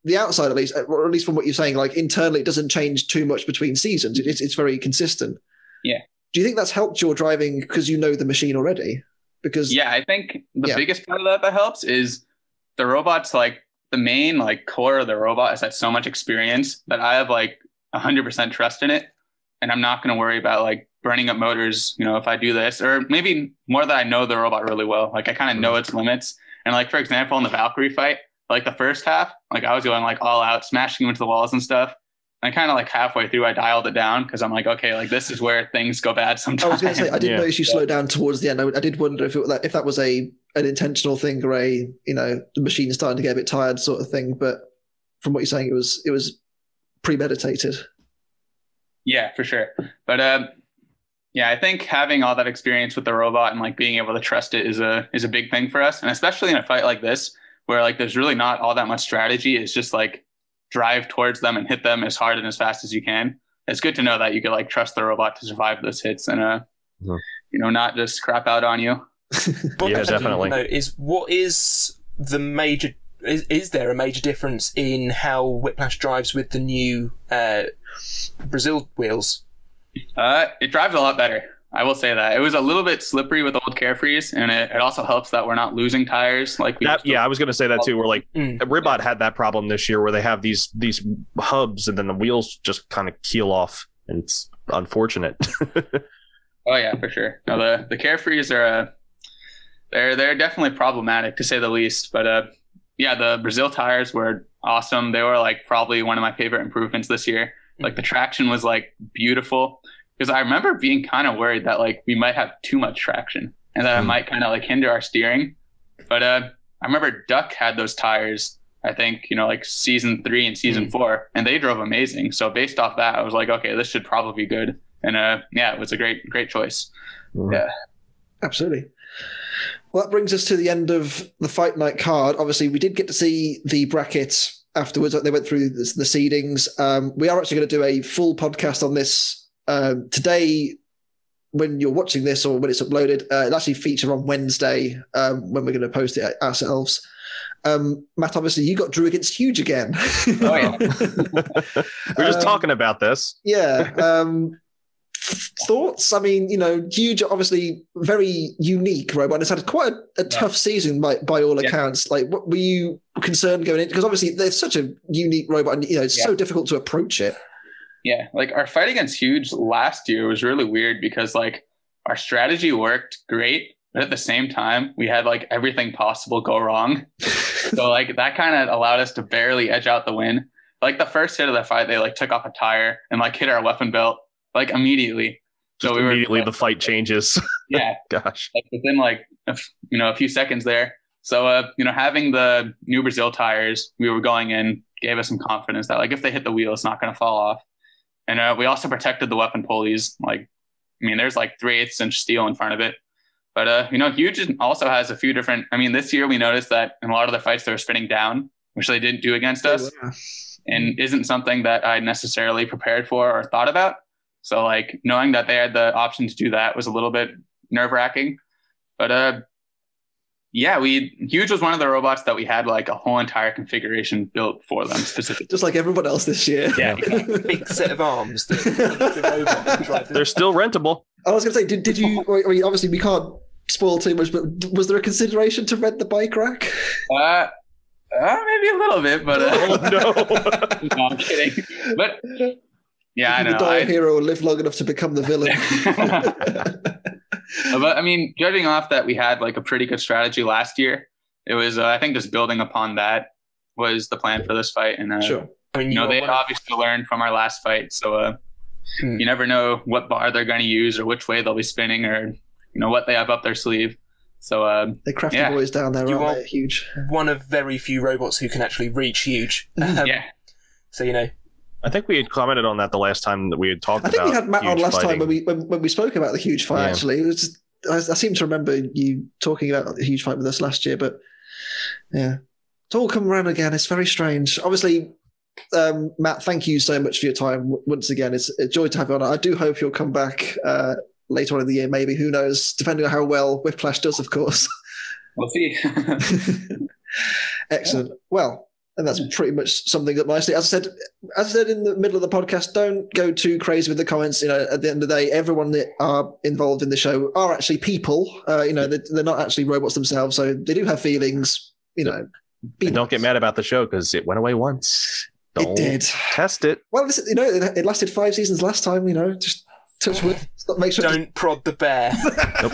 the outside at least, or at least from what you're saying, internally it doesn't change too much between seasons. It's very consistent. Yeah. Do you think that's helped your driving because you know the machine already? Because I think the biggest part of that helps is the robot's the main core of the robot has had so much experience that I have 100% trust in it. And I'm not going to worry about burning up motors, if I do this, or maybe more that I know the robot really well. I kind of know its limits. And for example, in the Valkyrie fight, the first half, I was going all out, smashing into the walls and stuff. And kind of halfway through, I dialed it down because I'm okay, this is where things go bad sometimes. I was going to say, I did notice you slowed down towards the end. I did wonder if that was an intentional thing or the machine's starting to get a bit tired sort of thing. But from what you're saying, it was premeditated. Yeah, for sure. But I think having all that experience with the robot and being able to trust it is a big thing for us. And especially in a fight like this, where like there's really not all that much strategy. It's just like drive towards them and hit them as hard and as fast as you can. It's good to know that you can like trust the robot to survive those hits and not just crap out on you. Yeah, definitely. Is there a major difference in how Whiplash drives with the new Brazil wheels? It drives a lot better. I will say that. It was a little bit slippery with old Carefrees, and it also helps that we're not losing tires. I was going to say that too. We're like, Ribbot had that problem this year where they have these hubs and then the wheels just kind of keel off, and it's unfortunate. Oh yeah, for sure. No, the Carefrees are they're definitely problematic to say the least. But the Brazil tires were awesome. They were like probably one of my favorite improvements this year. Like the traction was like beautiful. Because I remember being kind of worried that like we might have too much traction and that it might kind of like hinder our steering. But I remember Duck had those tires, I think, like season 3 and season 4, and they drove amazing. So based off that, I was like, okay, this should probably be good. And it was a great choice. Yeah, absolutely. Well, that brings us to the end of the Fight Night card. Obviously, we did get to see the bracket afterwards. They went through the seedings. We are actually going to do a full podcast on this today, when you're watching this or when it's uploaded. It'll actually feature on Wednesday when we're going to post it ourselves. Matt, obviously, you got Drew against Huge again. Oh, yeah. We're just talking about this. Yeah. Thoughts? I mean, Huge, obviously, very unique robot. And it's had quite a tough season by all accounts. Like, what were you concerned going in? Because obviously, they're such a unique robot, and it's so difficult to approach it. Yeah, like our fight against Huge last year was really weird because like our strategy worked great, but at the same time we had like everything possible go wrong. So like that kind of allowed us to barely edge out the win. Like the first hit of the fight, they like took off a tire and like hit our weapon belt like immediately. So the fight changes. Yeah, gosh, like within like a few seconds there. So having the new Brazil tires, we were going in, gave us some confidence that like if they hit the wheel, it's not going to fall off. And we also protected the weapon pulleys. There's like 3/8 inch steel in front of it. But, Huge also has a few different. This year we noticed that in a lot of the fights they were spinning down, which they didn't do against us, and isn't something that I necessarily prepared for or thought about. So, like, knowing that they had the option to do that was a little bit nerve wracking. But, Huge was one of the robots that we had like a whole entire configuration built for them specifically. Just like everyone else this year. Yeah. Big set of arms. They're still rentable. I was going to say, did you, obviously we can't spoil too much, but was there a consideration to rent the bike rack? Maybe a little bit, but no, I'm kidding. But yeah, I know. The dire hero will live long enough to become the villain. But judging off that we had like a pretty good strategy last year, it was I think just building upon that was the plan for this fight. And sure, they obviously learned from our last fight, so you never know what bar they're going to use or which way they'll be spinning or what they have up their sleeve. So the crafty boys down there are Huge. One of very few robots who can actually reach Huge. So I think we had commented on that the last time that we had talked about. I think we had Matt on last fighting. time when we spoke about the Huge fight. Yeah. Actually, it was just, I seem to remember you talking about the Huge fight with us last year. But yeah, it's all come around again. It's very strange. Obviously, Matt, thank you so much for your time once again. It's a joy to have you on. I do hope you'll come back later on in the year. Maybe, who knows? Depending on how well Whiplash does, of course. We'll see. Excellent. Yeah. Well. And that's pretty much something that nicely, as I said in the middle of the podcast, don't go too crazy with the comments. At the end of the day, everyone that are involved in the show are actually people. They're not actually robots themselves, so they do have feelings. And don't get mad about the show because it went away once. It did. Test it. Well, listen, it lasted 5 seasons last time. Just touch wood. Make sure. Don't prod the bear. Nope.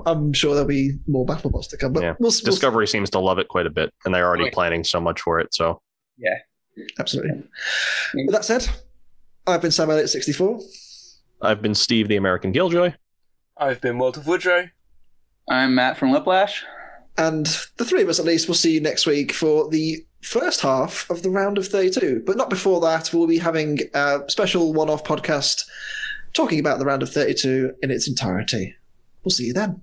I'm sure there'll be more BattleBots to come, but Discovery seems to love it quite a bit, and they're already planning so much for it. So yeah, absolutely. With that said, I've been Sam Elliott 64. I've been Steve, the American Killjoy. I've been Walter Woodrow. I'm Matt from Whiplash, and the three of us at least will see you next week for the first half of the round of 32. But not before that. We'll be having a special one-off podcast talking about the round of 32 in its entirety. We'll see you then.